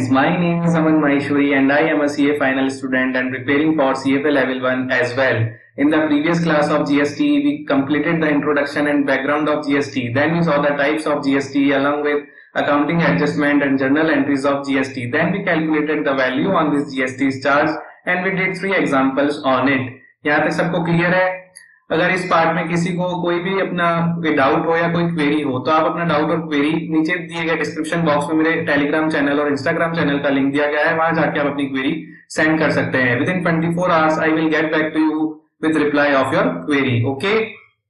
guys, my name is Aman Maheshwari and I am a CA final student and preparing for CFA level 1 as well. In the previous class of GST, we completed the introduction and background of GST. Then we saw the types of GST along with accounting adjustment and journal entries of GST. Then we calculated the value on this GST charge and we did 3 examples on it. यहाँ तक सबको clear है? अगर इस part में किसी को कोई भी अपना कोई डाउट हो या कोई क्वेरी हो तो आप अपना डाउट और क्वेरी नीचे दिए गए डिस्क्रिप्शन बॉक्स में मेरे टेलीग्राम चैनल और इंस्टाग्राम चैनल का लिंक दिया गया है, वहां जाके आप अपनी क्वेरी सेंड कर सकते हैं. Within 24 hours I will get back to you with reply of your query. Okay,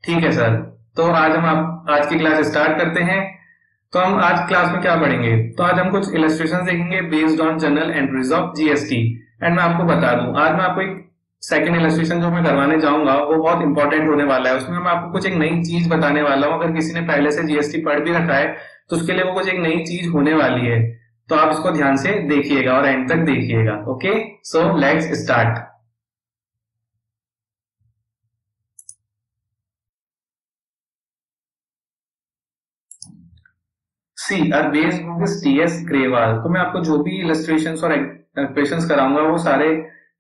ठीक है सर. तो आज की क्लास स्टार्ट करते हैं. तो हम आज क्लास में क्या पढ़ेंगे? तो आज हम कुछ इलस्ट्रेशन देखेंगे based on journal entries of GST. And मैं आपको बता दूं, आज मैं आपको एक सेकंड इलस्ट्रेशन जो मैं करवाने जाऊंगा वो बहुत इंपॉर्टेंट होने वाला है. उसमें मैं आपको कुछ एक नई चीज बताने वाला हूं. अगर किसी ने पहले से जीएसटी पढ़ भी रखा है तो उसके लिए वो कुछ एक नई चीज होने वाली है. तो आप इसको ध्यान से देखिएगा और एंड तक देखिएगा. Okay, so let's start. C R based on this T S Grewal. तो मैं आपको जो भी इलस्ट्रेशंस और एक्सप्रेशंस कराऊंगा वो सारे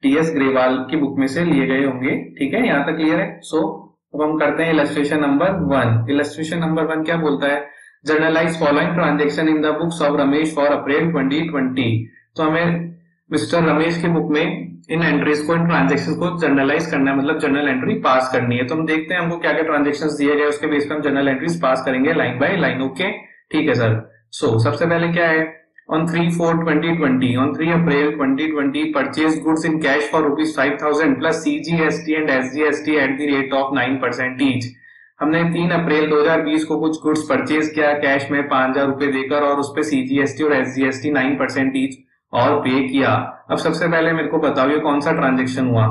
टीएस ग्रेवाल की बुक में से लिए गए होंगे. ठीक है, यहाँ तक क्लियर है? सो अब हम करते हैं इलस्ट्रेशन नंबर 1. इलस्ट्रेशन नंबर 1 क्या बोलता है? Generalized following transaction in the books of Ramesh for अप्रैल 2020. तो हमें मिस्टर रमेश की बुक में इन एंट्रीज को, इन ट्रांजेक्शन को जर्नलाइज करना है, मतलब जर्नल एंट्री पास करनी है. तो हम देखते हैं हमको क्या क्या ट्रांजेक्शन दिए गए, उसके बेस पे हम जर्नल एंट्रीज पास करेंगे लाइन बाय लाइन. ओके, ठीक है सर. सो सबसे पहले क्या है? On 3/4/2020, on 3 April 2020, purchased goods in cash for ₹5,000 plus CGST and SGST at the rate of 9% each. हमने 3 अप्रैल 2020 को कुछ गुड्स परचेज किया कैश में 5,000 रुपए देकर और उस पे सीजीएसटी और एसजीएसटी 9% ईच और पे किया. अब सबसे पहले मेरे को बताओ ये कौन सा ट्रांजेक्शन हुआ?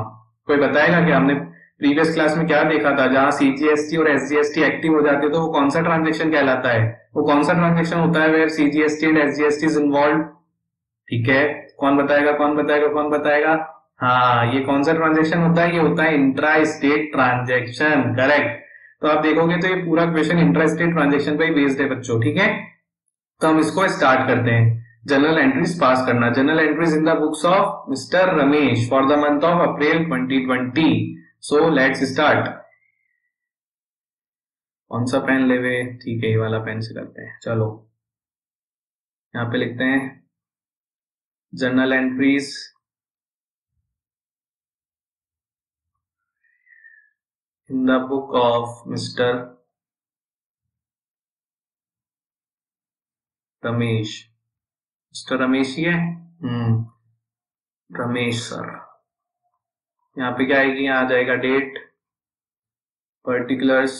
कोई बताएगा क्या? हमने प्रीवियस क्लास में क्या देखा था? जहां सीजीएसटी और एसजीएसटी एक्टिव हो जाते तो वो कौन सा ट्रांजेक्शन कहलाता है? वो कौन सा ट्रांजेक्शन होता है where CGST and SGST is involve? ठीक है, कौन बताएगा कौन बताएगा कौन बताएगा? हाँ, ये कौन सा ट्रांजेक्शन होता है? ये होता है इंट्रा स्टेट ट्रांजेक्शन. करेक्ट. तो आप देखोगे तो ये पूरा क्वेश्चन इंट्रा स्टेट ट्रांजेक्शन पे बेस्ड है बच्चों. ठीक है, तो हम इसको स्टार्ट करते हैं. जर्नल एंट्रीज पास करना. Journal entries in the books of mister Ramesh for the month of April 2020. So let's start. कौन सा पेन लेवे? ठीक है, ये वाला पेन से करते हैं. चलो यहाँ पे लिखते हैं journal entries in the book of mister Ramesh. Mister Ramesh ही है. रमेश सर. यहाँ पे क्या आएगी? यहाँ आ जाएगा date, particulars,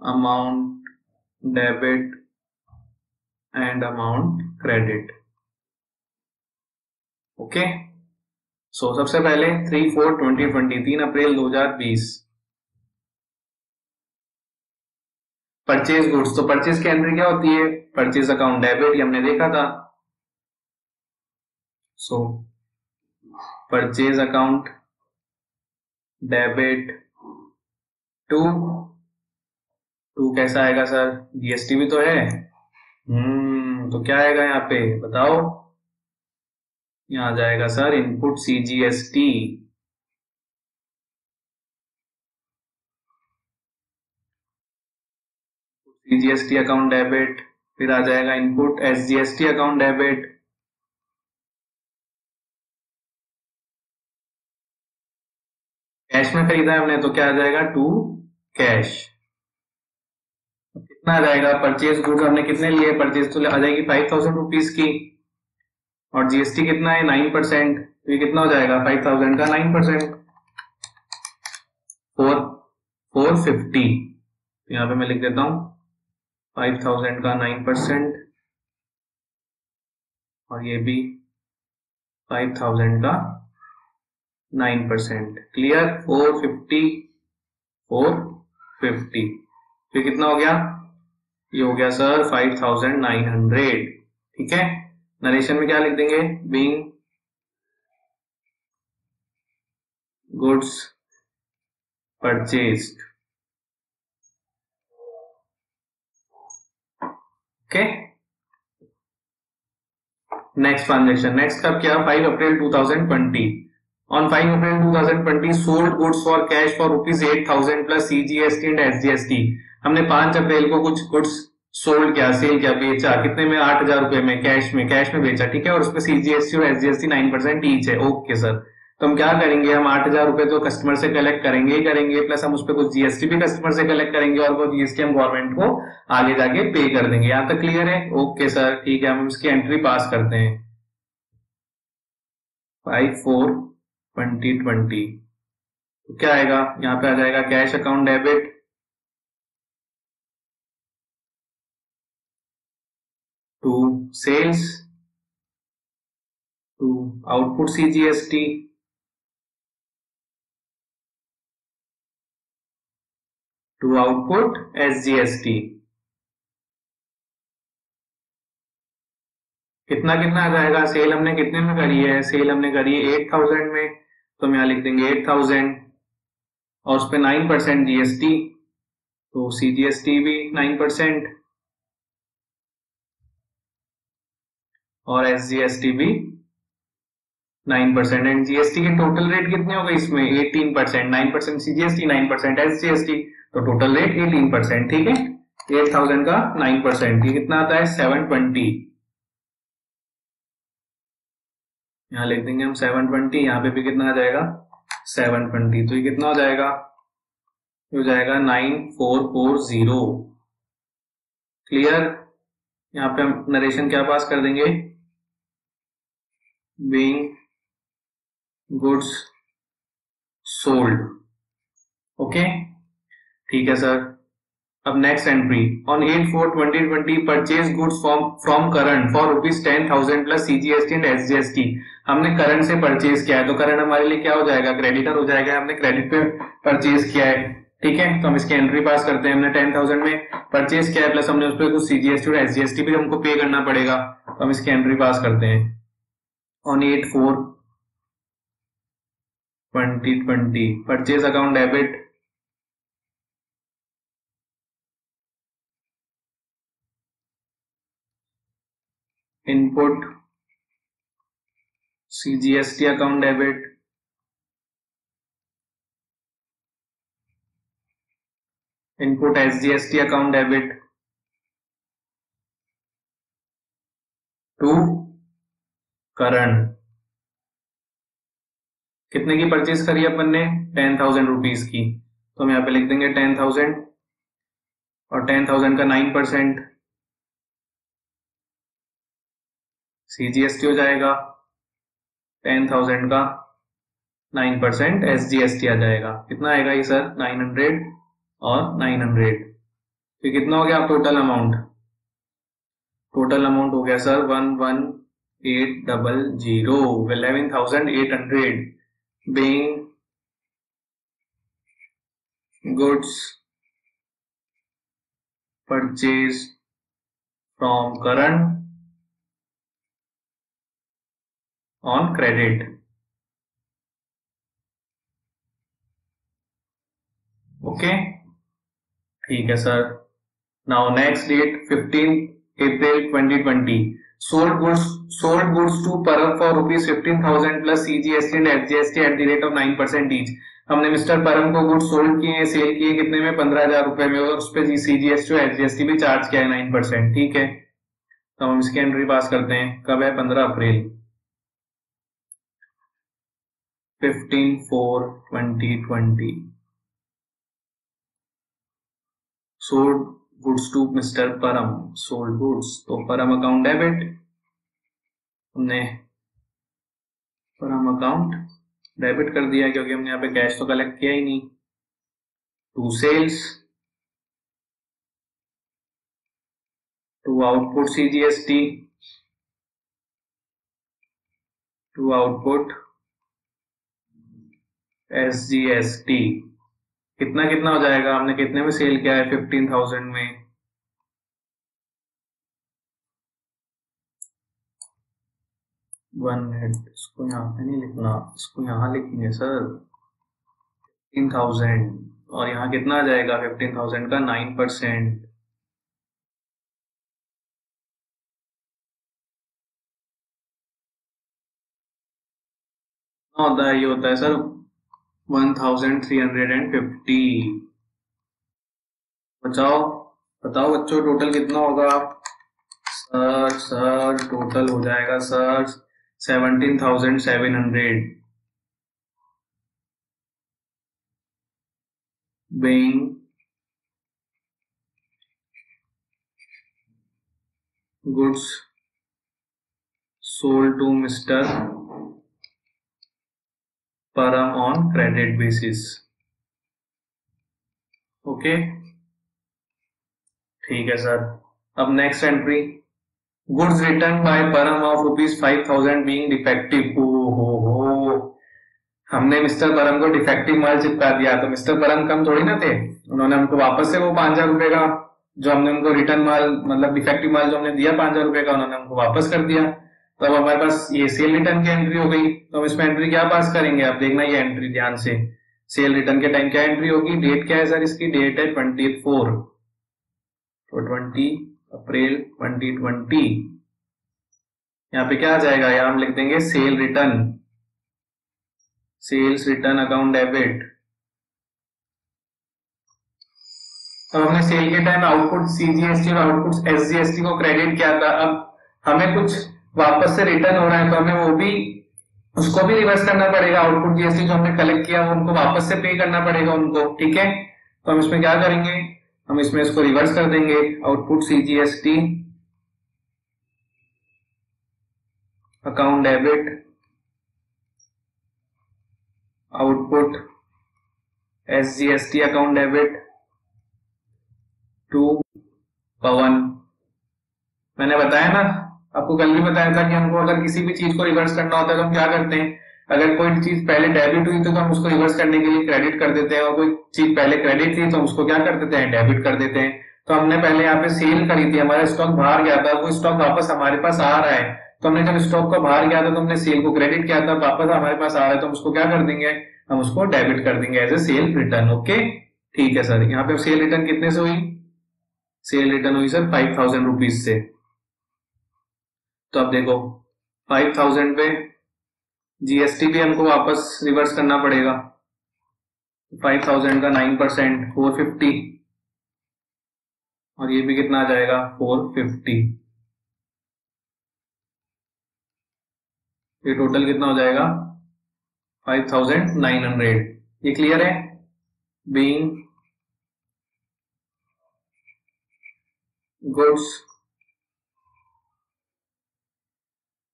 amount debit and amount credit. Okay, so सबसे पहले 3/4/2020, 3 अप्रैल 2020, परचेज गुड्स. तो परचेज की एंट्री क्या होती है? परचेज अकाउंट डेबिट, ये हमने देखा था. So purchase account debit to कैसा आएगा सर? जीएसटी भी तो है. तो क्या आएगा यहाँ पे बताओ? यहाँ आ जाएगा sir input CGST. CGST account debit, फिर आ जाएगा input SGST account debit. Cash में खरीदा है हमने तो क्या आ जाएगा? To cash. कितना आ जाएगा? परचेज गुड्स हमने कितने लिए? परचेज तो आ जाएगी 5,000 रुपीज की और जीएसटी कितना है? 9%. तो ये कितना हो जाएगा? 5,000 का 9%, 450. यहाँ पे मैं लिख देता हूं 5,000 का 9% और ये भी 5,000 का 9%. क्लियर? 450 450. फिर कितना हो गया? ये हो गया सर 5,900. ठीक है, नरेशन में क्या लिख देंगे? Being goods purchased okay, next transaction, next कब क्या, 5 अप्रैल 2020। On 5 April 2020 sold goods for cash for ₹8,000 plus CGST and SGST. हमने 5 अप्रैल को कुछ गुड्स सोल्ड किया, सेल किया, बेचा, कितने में, 8,000 रुपए में, कैश में बेचा, ठीक है, और उसमें सीजीएसटी और एसजीएसटी 9% ईच है। ओके सर, तो हम क्या करेंगे, हम 8,000 रुपए तो कस्टमर से कलेक्ट करेंगे ही करेंगे, प्लस हम उस पर कुछ जीएसटी भी कस्टमर से कलेक्ट करेंगे, और वो जीएसटी हम गवर्नमेंट को आगे जाके पे कर देंगे। यहां तक क्लियर है? ओके सर, ठीक है, हम इसकी एंट्री पास करते हैं। 5/4/2020, तो क्या आएगा, यहाँ पे आ जाएगा cash account debit to sales to output CGST to output SGST. कितना कितना आ जाएगा, सेल हमने कितने में करी है, सेल हमने करी है 8,000 में, तो हम यहाँ लिख देंगे 8,000, और उस पर 9% जीएसटी, तो सीजीएसटी भी 9% और एसजीएसटी भी 9%, एंड जीएसटी की टोटल रेट कितनी हो गई इसमें, 18%, 9% सीजीएसटी, 9% एसजीएसटी, तो टोटल रेट 18%, ठीक है। 8,000 का 9%, ये कितना आता है, 720। यहाँ लिख देंगे हम 720, यहाँ पे भी कितना आ जाएगा, 720, तो ये कितना हो जाएगा, हो जाएगा 9440। क्लियर? यहाँ पे हम नरेशन क्या पास कर देंगे, बीइंग गुड्स सोल्ड। ओके, ठीक है सर। अब next entry, on 8/4/2020 purchase goods from current for ₹10,000 plus CGST and SGST. हमने करंट से परचेज किया है, तो करंट हमारे लिए क्या हो जाएगा, क्रेडिटर हो जाएगा, हमने क्रेडिट पे परचेज किया है, ठीक है, तो हम इसकी एंट्री पास करते हैं। हमने 10,000 में परचेज किया है, प्लस हमने उस पर कुछ सीजीएसटी और एसजीएसटी भी हमको पे करना पड़ेगा, तो हम इसकी एंट्री पास करते हैं। On 8/4/2020 purchase account debit input CGST account debit input SGST account debit to current. कितने की परचेज करी अपन ने, 10,000 रुपीज की, तो हम यहाँ पे लिख देंगे 10,000, और 10,000 का 9% सीजीएसटी हो जाएगा, 10,000 का 9% एसजीएसटी आ जाएगा। कितना आएगा ये सर, 900 और 900, तो कितना हो गया टोटल अमाउंट, टोटल अमाउंट हो गया sir 11,800, 11,800 being goods purchased from current on credit। Okay, ठीक है sir. Now next date 15 April 2020 sold goods to परम for ₹15,000 plus CGST and SGST at the rate of 9% each। हमने mister परम को goods sold किए, cell किए, कितने में, 15,000 रुपए में, और उस पर सीजीएसटी और एसजीएसटी भी चार्ज किया है 9%, ठीक है, तो हम इसकी एंट्री पास करते हैं। कब है, 15 अप्रैल 15/4/2020 सोल्ड गुड्स टू मिस्टर परम, सोल्ड गुड्स, तो परम अकाउंट डेबिट, हमने परम अकाउंट डेबिट कर दिया क्योंकि हमने यहाँ पे कैश तो कलेक्ट किया ही नहीं, to sales to output CGST to output SGST. कितना कितना हो जाएगा, हमने कितने में सेल किया है, 15,000 में, इसको यहाँ पे नहीं लिखना, इसको यहाँ लिखेंगे सर, 15,000, और यहाँ कितना आ जाएगा, 15,000 का 9%, होता है, ये होता है सर 1350। बचाओ, बताओ बच्चों टोटल कितना होगा। सर टोटल हो जाएगा sir 17,700 being goods sold to Mr. Param on credit basis। Okay ठीक है सर। अब next entry, goods return by Param of ₹5,000 being defective. हो हमने मिस्टर परम को डिफेक्टिव माल चिपका दिया, तो मिस्टर परम कम थोड़ी ना थे, उन्होंने हमको वापस से वो 5,000 रुपए का जो हमने उनको रिटर्न माल मतलब डिफेक्टिव माल जो हमने दिया 5,000 रुपए का, उन्होंने हमको वापस कर दिया। तो अब हमारे पास ये सेल रिटर्न की एंट्री हो गई, तो हम इसमें एंट्री क्या पास करेंगे, आप देखना ये एंट्री ध्यान से। सेल रिटर्न के टाइम क्या एंट्री होगी, डेट क्या है सर इसकी, डेट है 24, तो 20 अप्रैल 2020। यहाँ पे क्या आ जाएगा, यहाँ हम लिख देंगे sale return, sales return account debit. तो हमने सेल के टाइम आउटपुट सीजीएसटी और आउटपुट एसजीएसटी को क्रेडिट किया था। अब हमें कुछ वापस से रिटर्न हो रहा है, तो हमें वो भी उसको भी रिवर्स करना पड़ेगा। आउटपुट जीएसटी जो हमने कलेक्ट किया वो उनको वापस से पे करना पड़ेगा उनको, ठीक है। तो हम इसमें क्या करेंगे, हम इसमें इसको रिवर्स कर देंगे, output CGST account debit, output SGST account debit to Pawan. मैंने बताया ना आपको, कल भी बताया था कि हमको अगर किसी भी चीज को रिवर्स करना होता है तो हम क्या करते हैं, अगर कोई चीज पहले डेबिट हुई तो हम उसको रिवर्स करने के लिए क्रेडिट कर देते हैं, और कोई चीज पहले क्रेडिट थी तो हम उसको क्या कर देते हैं, डेबिट कर देते हैं। तो हमने पहले यहाँ पे सेल करी थी, हमारा स्टॉक बाहर गया था, वो स्टॉक वापस हमारे पास आ रहा है, तो हमने जब स्टॉक को बाहर गया था तो हमने सेल को क्रेडिट किया था, वापस हमारे पास आ रहा है तो हम उसको क्या कर देंगे, हम उसको डेबिट कर देंगे as a sale return. Okay ठीक है सर। यहाँ पे सेल रिटर्न कितने से हुई, सेल रिटर्न हुई सर 5,000 रुपीज से। तो अब देखो 5,000 पे जीएसटी भी हमको वापस रिवर्स करना पड़ेगा, 5,000 का 9% 450, और ये भी कितना आ जाएगा 450। ये टोटल कितना हो जाएगा 5,900। ये क्लियर है। Being goods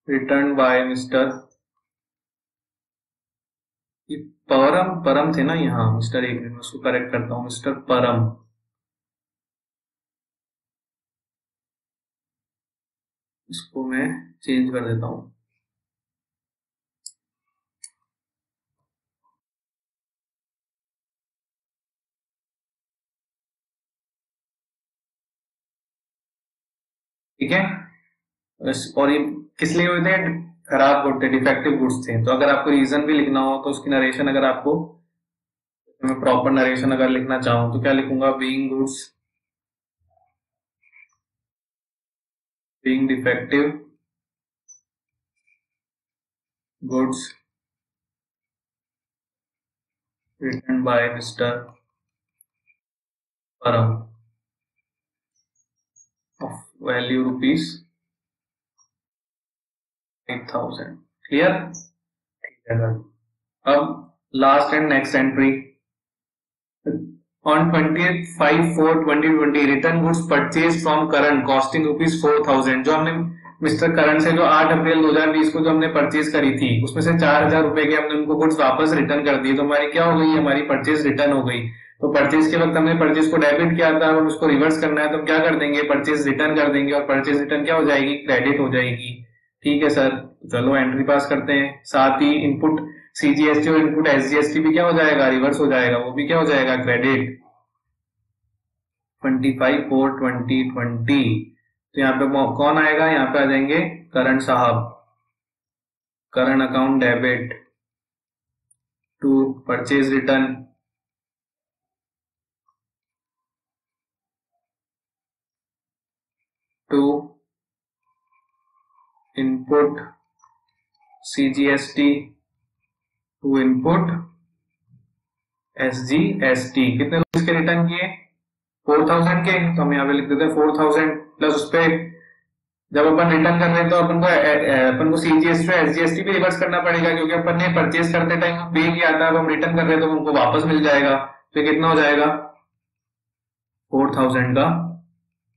return by mister, ये परम परम थे ना यहाँ, मिस्टर, एक मिनट उसको करेक्ट करता हूँ, मिस्टर परम, इसको मैं चेंज कर देता हूँ। ठीक है, और ये किस लिए हुए थे, खराब गुड थे, डिफेक्टिव गुड्स थे। तो अगर आपको रीजन भी लिखना हो तो उसकी नरेशन अगर आपको, मैं प्रॉपर नरेशन अगर लिखना चाहूँ तो क्या लिखूंगा, being goods, being defective goods return by mister Param of value ₹8,000। Clear, ठीक है सर। अब last and next entry, on 20th 5/4/2020 return goods purchase from Karan costing ₹4,000। जो हमने मिस्टर करण से जो 8 अप्रैल 2020 को जो हमने परचेज करी थी, उसमें से 4,000 रुपए के हमने उनको गुड्स वापस रिटर्न कर दिए, तो हमारी क्या हो गई, हमारी परचेज रिटर्न हो गई। तो परचेज के वक्त हमने परचेज को डेबिट किया था, और उसको रिवर्स करना है तो हम क्या कर देंगे, परचेज रिटर्न कर देंगे, और परचेज रिटर्न क्या हो जाएगी, क्रेडिट हो जाएगी। ठीक है सर, चलो एंट्री पास करते हैं। साथ ही इनपुट सीजीएसटी और इनपुट एसजीएसटी भी क्या हो जाएगा, रिवर्स हो जाएगा, वो भी क्या हो जाएगा, क्रेडिट 25/4/2020। तो यहाँ पे कौन आएगा, यहाँ पे आ जाएंगे करण साहब, Karan account debit to purchase return to input CGST to input SGST कितने रुपीज के रिटर्न किए 4000 के, तो हम यहाँ पे लिख देते हैं 4000 प्लस उस पे जब अपन रिटर्न कर रहे हैं तो अपन को CGST और SGST भी रिवर्स करना पड़ेगा क्योंकि अपन ने परचेज करते टाइम पे किया था, अब हम रिटर्न कर रहे हैं तो हमको वापस मिल जाएगा। तो कितना हो जाएगा 4000 का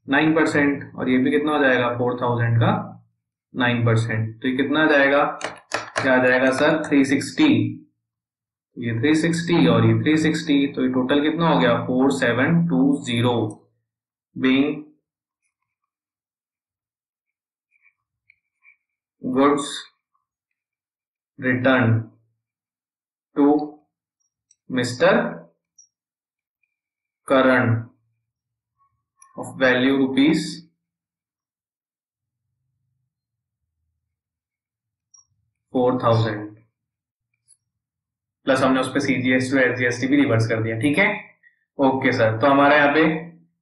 9% और ये भी कितना हो जाएगा 4000 का 9%, तो ये कितना आ जाएगा, क्या आ जाएगा सर 360, ये 360 और ये 360, तो ये टोटल कितना हो गया 4720 being goods returned to Mr. Karan of value rupees 4000 plus हमने उस पर CGST और SGST भी रिवर्स कर दिया। ठीक है, ओके सर, तो हमारा यहाँ पे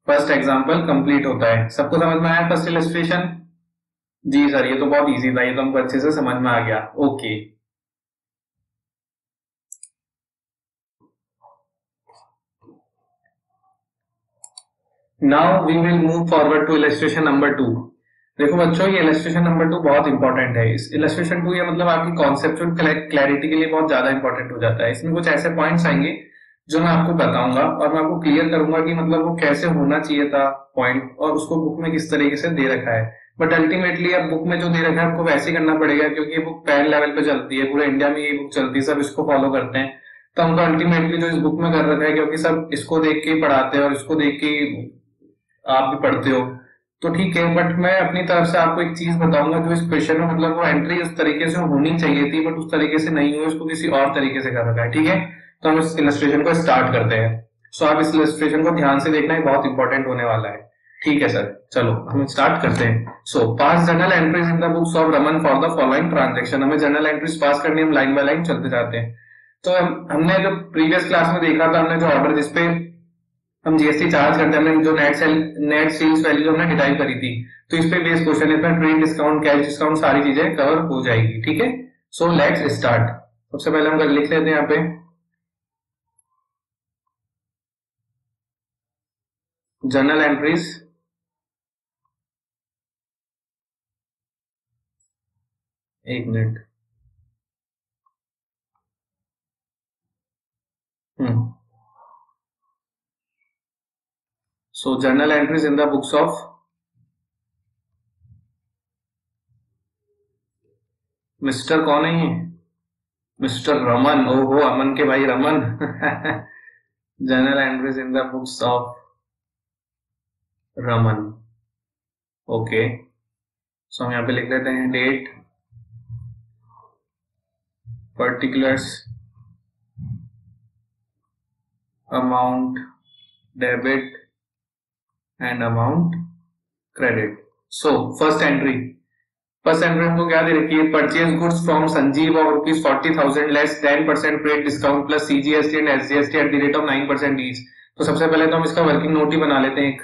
फर्स्ट एग्जांपल कंप्लीट होता है। सबको समझ में आया फर्स्ट इलस्ट्रेशन? जी सर, ये तो बहुत इजी था, ये तो हमको अच्छे से समझ में आ गया। Okay, now we will move forward to illustration number 2। देखो बच्चों, ये इलस्ट्रेशन नंबर 2 बहुत इंपॉर्टेंट है। इस इलस्ट्रेशन 2 ये मतलब आपकी कॉन्सेप्चुअल क्लैरिटी के लिए बहुत ज्यादा इंपॉर्टेंट हो जाता है। इसमें कुछ ऐसे पॉइंट्स आएंगे जो मैं आपको बताऊंगा और मैं आपको क्लियर करूंगा कि मतलब वो कैसे होना चाहिए था पॉइंट, और उसको बुक में किस तरीके से दे रखा है। बट अल्टीमेटली अब बुक में जो दे रखा है आपको वैसे ही करना पड़ेगा क्योंकि ये बुक पैन लेवल पे चलती है, पूरे इंडिया में ये बुक चलती है, सब इसको फॉलो करते हैं। तो हमको अल्टीमेटली जो इस बुक में कर रखा है, क्योंकि सब इसको देख के पढ़ाते हैं और इसको देख के आप भी पढ़ते हो, तो ठीक है। बट मैं अपनी तरफ से आपको एक चीज बताऊंगा जो इस क्वेश्चन में मतलब वो एंट्री उस तरीके से होनी चाहिए थी बट उस तरीके से नहीं हुई, उसको किसी और तरीके से कर रखा है। ठीक है, तो हम इस इलस्ट्रेशन को स्टार्ट करते हैं। सो आप इस इलस्ट्रेशन को ध्यान से देखना, है बहुत इंपॉर्टेंट होने वाला है। ठीक है सर, चलो हम स्टार्ट करते हैं। So pass journal entries in the books of Raman for the following transaction. हमें जर्नल एंट्रीज पास करनी, हम लाइन बाय लाइन चलते जाते हैं। तो हमने जो प्रीवियस क्लास में देखा था, हमने जो ऑर्डर जिसपे हम जीएसटी चार्ज करते हैं, हमने जो नेट सेल्स वैल्यू हमने डिराइव करी थी, तो इस पे बेस क्वेश्चन, इसमें ट्रेड डिस्काउंट, कैश डिस्काउंट, सारी चीजें कवर हो जाएगी। ठीक है, सो लेट्स स्टार्ट। सबसे पहले हम लिख लेते हैं यहाँ पे जर्नल एंट्रीज एक minute. So journal entries in the books of mister कौन है ये, मिस्टर रमन। ओहो, अमन के भाई Raman. Journal entries in the books of Raman. Okay, so हम यहाँ पे लिख लेते हैं date, particulars, amount debit and amount credit. So first entry हमको क्या दे रखी है, purchase goods from Sanjeev of rupees 40,000 less 10% freight discount plus CGST and SGST at the rate of 9% each. तो सबसे पहले तो हम इसका वर्किंग नोट ही बना लेते हैं एक।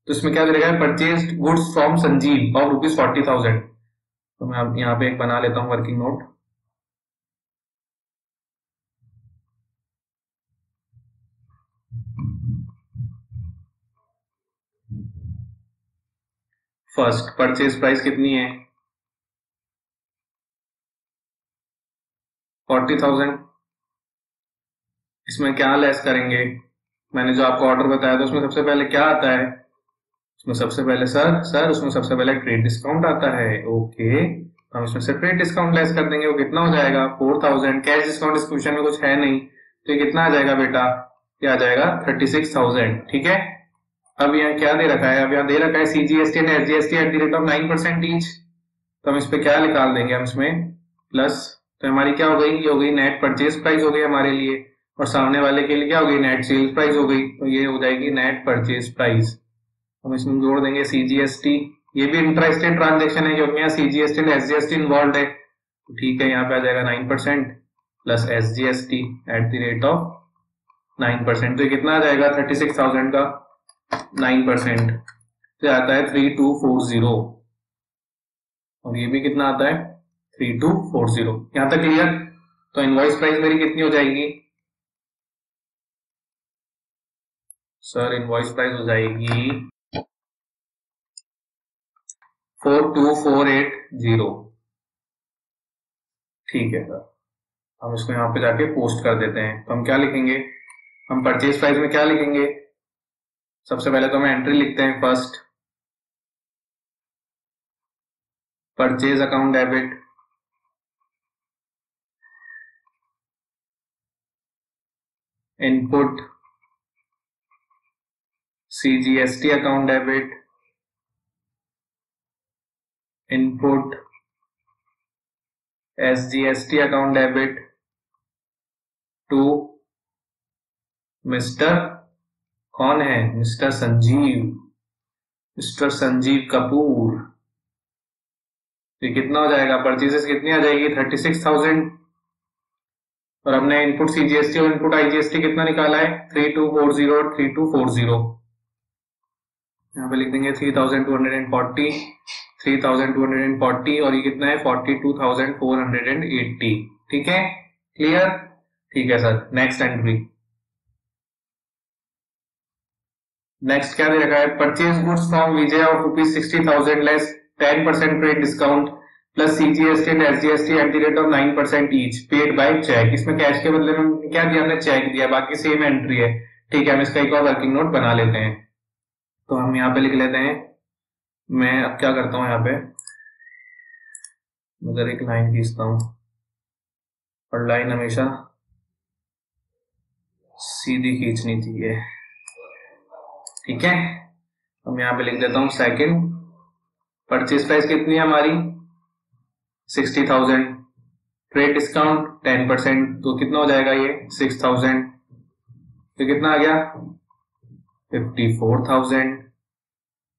तो इसमें क्या दे रखा है, purchase goods from Sanjeev of rupees 40,000। तो मैं यहाँ पे एक बना लेता हूँ working note. First purchase price कितनी है 40,000। इसमें क्या लेस करेंगे, मैंने जो आपको ऑर्डर बताया था उसमें सबसे पहले क्या आता है, उसमें सबसे पहले सर उसमें सबसे पहले ट्रेड डिस्काउंट आता है। ओके, हम इसमें से ट्रेड डिस्काउंट लेस कर देंगे, वो कितना हो जाएगा 4,000। कैश डिस्काउंट इस क्वेश्चन में कुछ है नहीं, तो ये कितना आ जाएगा बेटा, क्या आ जाएगा 36,000। ठीक है, अब यहाँ क्या दे रखा है, अब यहाँ दे रखा है CGST and SGST at the rate of 9% each. तो हम इस पे क्या निकाल देंगे, हम इसमें प्लस, तो हमारी क्या हो गई, ये हो गई नेट परचेज प्राइस हो गई हमारे लिए, और सामने वाले के लिए क्या हो गई, नेट सेल्स प्राइस हो गई। तो ये हो जाएगी नेट परचेज प्राइस। हम इसमें जोड़ देंगे सीजीएसटी, ये भी इंट्रास्टेट ट्रांजेक्शन है क्योंकि यहाँ सीजीएसटी एंड एसजीएसटी इन्वॉल्व है। तो ठीक है, यहाँ पे आ जाएगा 9% plus SGST at the rate of 9%। तो कितना आ जाएगा 36,000 का 9% तो आता है 3240, और ये भी कितना आता है 3240। यहां तक क्लियर। तो इनवॉइस प्राइस मेरी कितनी हो जाएगी सर? इनवॉइस प्राइस हो जाएगी 42480। ठीक है सर, हम इसको यहाँ पे जाके पोस्ट कर देते हैं। तो हम क्या लिखेंगे, हम परचेज प्राइस में क्या लिखेंगे? सबसे पहले तो हम एंट्री लिखते हैं first, purchase account debit, input CGST account debit, input SGST account debit to mister, कौन है? Mister Sanjeev, mister Sanjeev Kapoor. ये कितना हो जाएगा? परचेजेस कितनी आ जाएगी? 36,000। और हमने इनपुट सीजीएसटी और इनपुट आईजीएसटी कितना निकाला है? 3240 और 3240। यहाँ पे लिख देंगे 3240, 3240 और ये कितना है? 42,480। ठीक है, क्लियर? ठीक है सर, नेक्स्ट एंट्री। नेक्स्ट क्या दे रखा है? Purchase goods from Vijay of ₹60,000 less 10% trade discount plus CGST and SGST at the rate of 9% each paid by cheque. इसमें कैश के बदले में क्या दिया? हमने चेक दिया, बाकी सेम एंट्री है। ठीक है, हम इसका एक और वर्किंग नोट बना लेते हैं। तो हम यहाँ पे लिख लेते हैं, मैं अब क्या करता हूँ, यहाँ पे उधर एक लाइन खींचता हूँ और लाइन हमेशा सीधी खींचनी चाहिए। ठीक है, हम यहाँ पे लिख देता हूँ सेकंड, परचेज प्राइस कितनी है हमारी? 60,000, ट्रेड डिस्काउंट 10%, तो कितना हो जाएगा ये? 6,000। तो कितना आ गया? 54,000।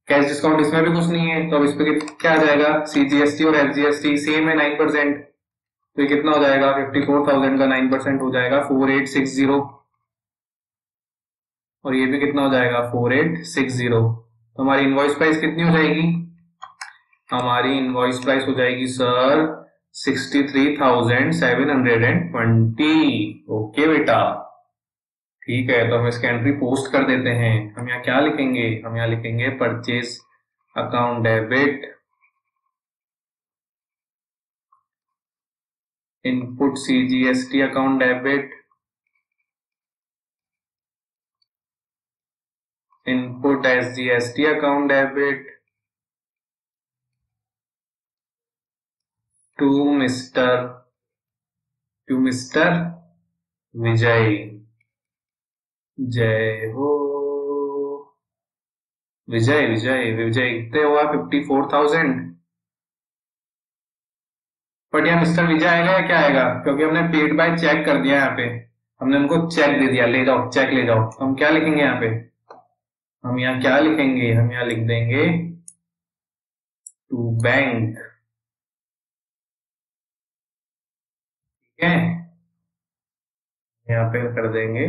कैश डिस्काउंट इसमें भी कुछ नहीं है, तो अब इस पे क्या आ जाएगा? सीजीएसटी और एसजीएसटी सेम है 9%, तो ये कितना हो जाएगा? 54,000 का 9% हो जाएगा 4860। और ये भी कितना हो जाएगा? 4860। तो हमारी इनवॉइस प्राइस कितनी हो जाएगी? हमारी इनवॉइस प्राइस हो जाएगी सर 63,720। ओके बेटा, ठीक है। तो हम इसके एंट्री पोस्ट कर देते हैं। हम यहाँ क्या लिखेंगे? हम यहाँ लिखेंगे purchase account debit, input CGST account debit, input SGST account debit to mister Vijay. जय हो विजय। विजय विजय कितने हुआ? 54,000। बट यहाँ मिस्टर विजय आएगा या क्या आएगा? क्योंकि हमने पेड बाय चेक कर दिया, यहाँ पे हमने उनको चेक दे दिया, ले जाओ चेक ले जाओ। हम क्या लिखेंगे यहाँ पे? हम यहाँ क्या लिखेंगे? हम यहाँ लिख देंगे टू बैंक। ठीक है, यहाँ पे कर देंगे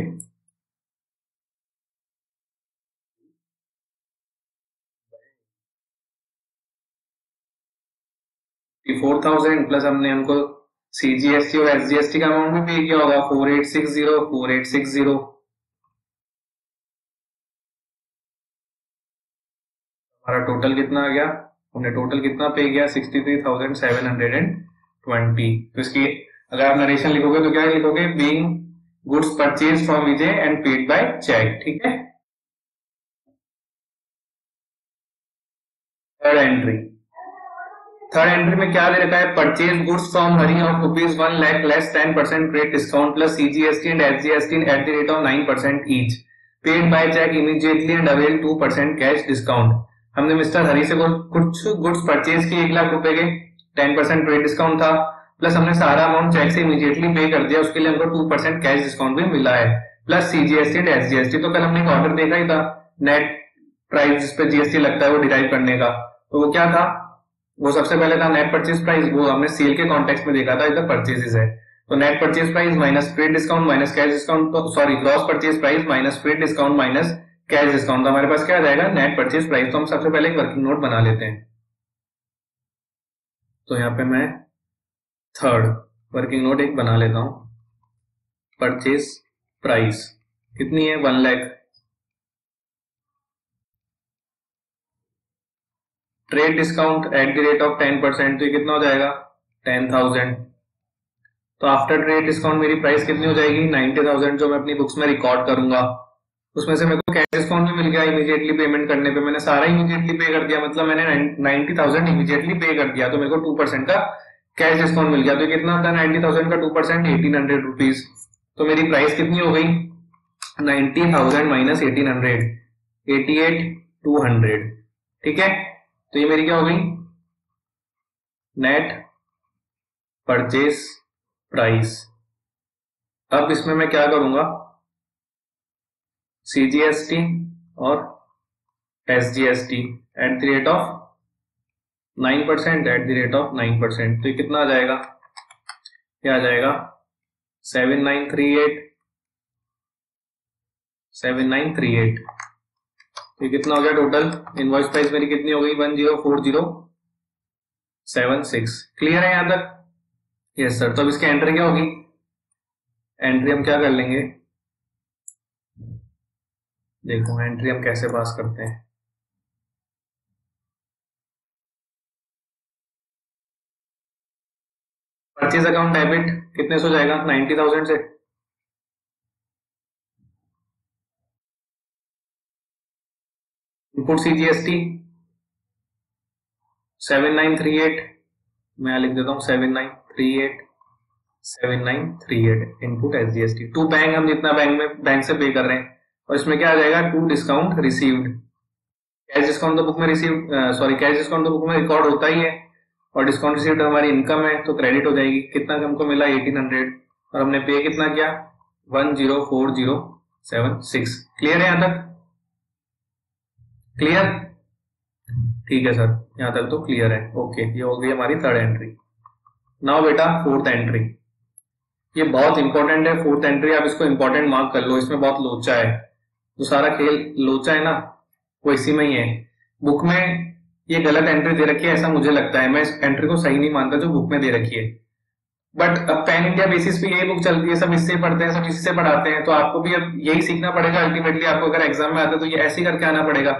54,000 प्लस हमने उनको सीजीएसटी और एसजीएसटी का अमाउंट भी पे किया होगा 4860। हमारा टोटल कितना आ गया? हमने टोटल कितना पे किया? 63,720। तो इसकी अगर आप नरेशन लिखोगे तो क्या लिखोगे? Being goods purchase from Vijay and paid by cheque. ठीक है, थर्ड एंट्री। थर्ड एंट्री में क्या दे रखा है? Purchase goods from Hari of ₹1 lakh less 10% trade discount plus CGST and SGST at the rate of 9% each paid by cheque immediately and avail 2% cash discount. हमने mister Hari से कुछ गुड्स परचेज किए 1 लाख रुपए के, 10% ट्रेड डिस्काउंट था, प्लस हमने सारा अमाउंट चेक से इमीडिएटली पे कर दिया, उसके लिए हमको 2% कैश डिस्काउंट भी मिला है, प्लस सीजीएसटी एंड एसजीएसटी। तो कल हमने एक ऑर्डर देखा ही था, नेट प्राइस जिस पे जीएसटी लगता है वो डिराइव करने का। तो वो क्या था? वो सबसे पहले था नेट परचेज प्राइस, वो हमने सेल के कॉन्टेक्स्ट में देखा था, इधर परचेजेस है। तो net purchase price minus trade discount minus cash discount, तो sorry gross purchase price minus trade discount minus cash discount. तो हमारे पास क्या आ जाएगा? Net purchase price. तो हम सबसे पहले एक वर्किंग नोट बना लेते हैं। तो यहाँ पे मैं थर्ड वर्किंग नोट एक बना लेता हूं। परचेज प्राइस कितनी है, 1 lakh. Trade discount at the rate of 10%, तो ये कितना हो जाएगा 10,000। तो आफ्टर ट्रेड डिस्काउंट मेरी प्राइस कितनी हो जाएगी 90,000, जो मैं अपनी बुक्स में रिकॉर्ड करूंगा। उसमें से मेरे को कैश डिस्काउंट भी मिल गया इमीडिएटली पेमेंट करने पे, मैंने सारा इमीडिएटली पे कर दिया, मतलब मैंने 90,000 इमीडिएटली पे कर दिया, तो मेरे को 2% का कैश डिस्काउंट मिल गया। तो कितना था 90,000 का 2%, 1800 रुपीज। तो मेरी प्राइस कितनी हो गई 90,000 माइनस 1800, 88,200। ठीक है, तो ये मेरी क्या हो गई नेट परचेज प्राइस। अब इसमें मैं क्या करूंगा, CGST और SGST at the rate of 9%, eight the rate of 9%। तो ये कितना आ जाएगा, क्या आ जाएगा 7938, 7938। तो ये कितना हो गया टोटल इनवॉइस प्राइस मेरी कितनी हो गई 104076। क्लियर है यहां तक? Yes sir. तो अब इसकी एंट्री क्या होगी, एंट्री हम क्या कर लेंगे, देखो एंट्री हम कैसे पास करते हैं। परचेज अकाउंट डेबिट कितने से हो जाएगा 90,000 से, इनपुट CGST 7938, मैं लिख देता हूं 7938, 7938 इनपुट SGST टू बैंक, हम जितना बैंक से पे कर रहे हैं। और इसमें क्या आ जाएगा to discount received. Cash discount तो बुक में रिसीव सॉरी कैश डिस्काउंट तो बुक में रिकॉर्ड होता ही है, और डिस्काउंट रिसीव्ड हमारी इनकम है तो क्रेडिट हो जाएगी। कितना हमको मिला 1800, और हमने पे कितना किया 104076। क्लियर है यहां तक? क्लियर? ठीक है सर, यहां तक तो क्लियर है। ओके, ये हो गई हमारी थर्ड एंट्री। नाउ बेटा फोर्थ एंट्री, ये बहुत इंपॉर्टेंट है फोर्थ एंट्री, आप इसको इंपॉर्टेंट मार्क कर लो, इसमें बहुत लोचा है। जो सारा खेल लोचा है ना वो इसी में ही है। बुक में ये गलत एंट्री दे रखी है ऐसा मुझे लगता है, मैं इस एंट्री को सही नहीं मानता जो बुक में दे रखी है। बट अब पैन इंडिया बेसिस पे यही बुक चलती है, सब इससे पढ़ते हैं, सब इससे पढ़ाते हैं, तो आपको भी अब यही सीखना पड़ेगा अल्टीमेटली। आपको अगर एग्जाम में आता है तो ये ऐसे ही करके आना पड़ेगा।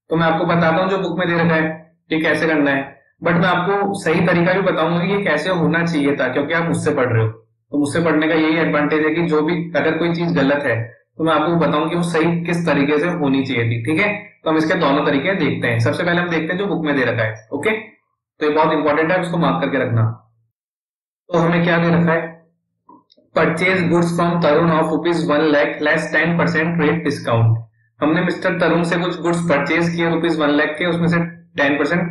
तो मैं आपको बताता हूँ जो बुक में दे रखा है कि कैसे करना है, बट मैं आपको सही तरीका भी बताऊंगा कि ये कैसे होना चाहिए था, क्योंकि आप मुझसे पढ़ रहे हो। तो मुझसे पढ़ने का यही एडवांटेज है कि जो भी अगर कोई चीज गलत है तो मैं आपको बताऊं कि वो सही किस तरीके से होनी चाहिए थी। ठीक है, तो हम इसके दोनों तरीके देखते हैं। सबसे पहले हम देखते हैं जो बुक में दे रखा है। ओके, तो ये बहुत इंपॉर्टेंट है, इसको मार्क करके रखना। तो हमें क्या दे रखा है, purchase goods from Tarun of ₹1 lakh less 10% rate discount. हमने मिस्टर तरुण से कुछ गुड्स परचेज किए ₹1 लाख के, उसमें से 10%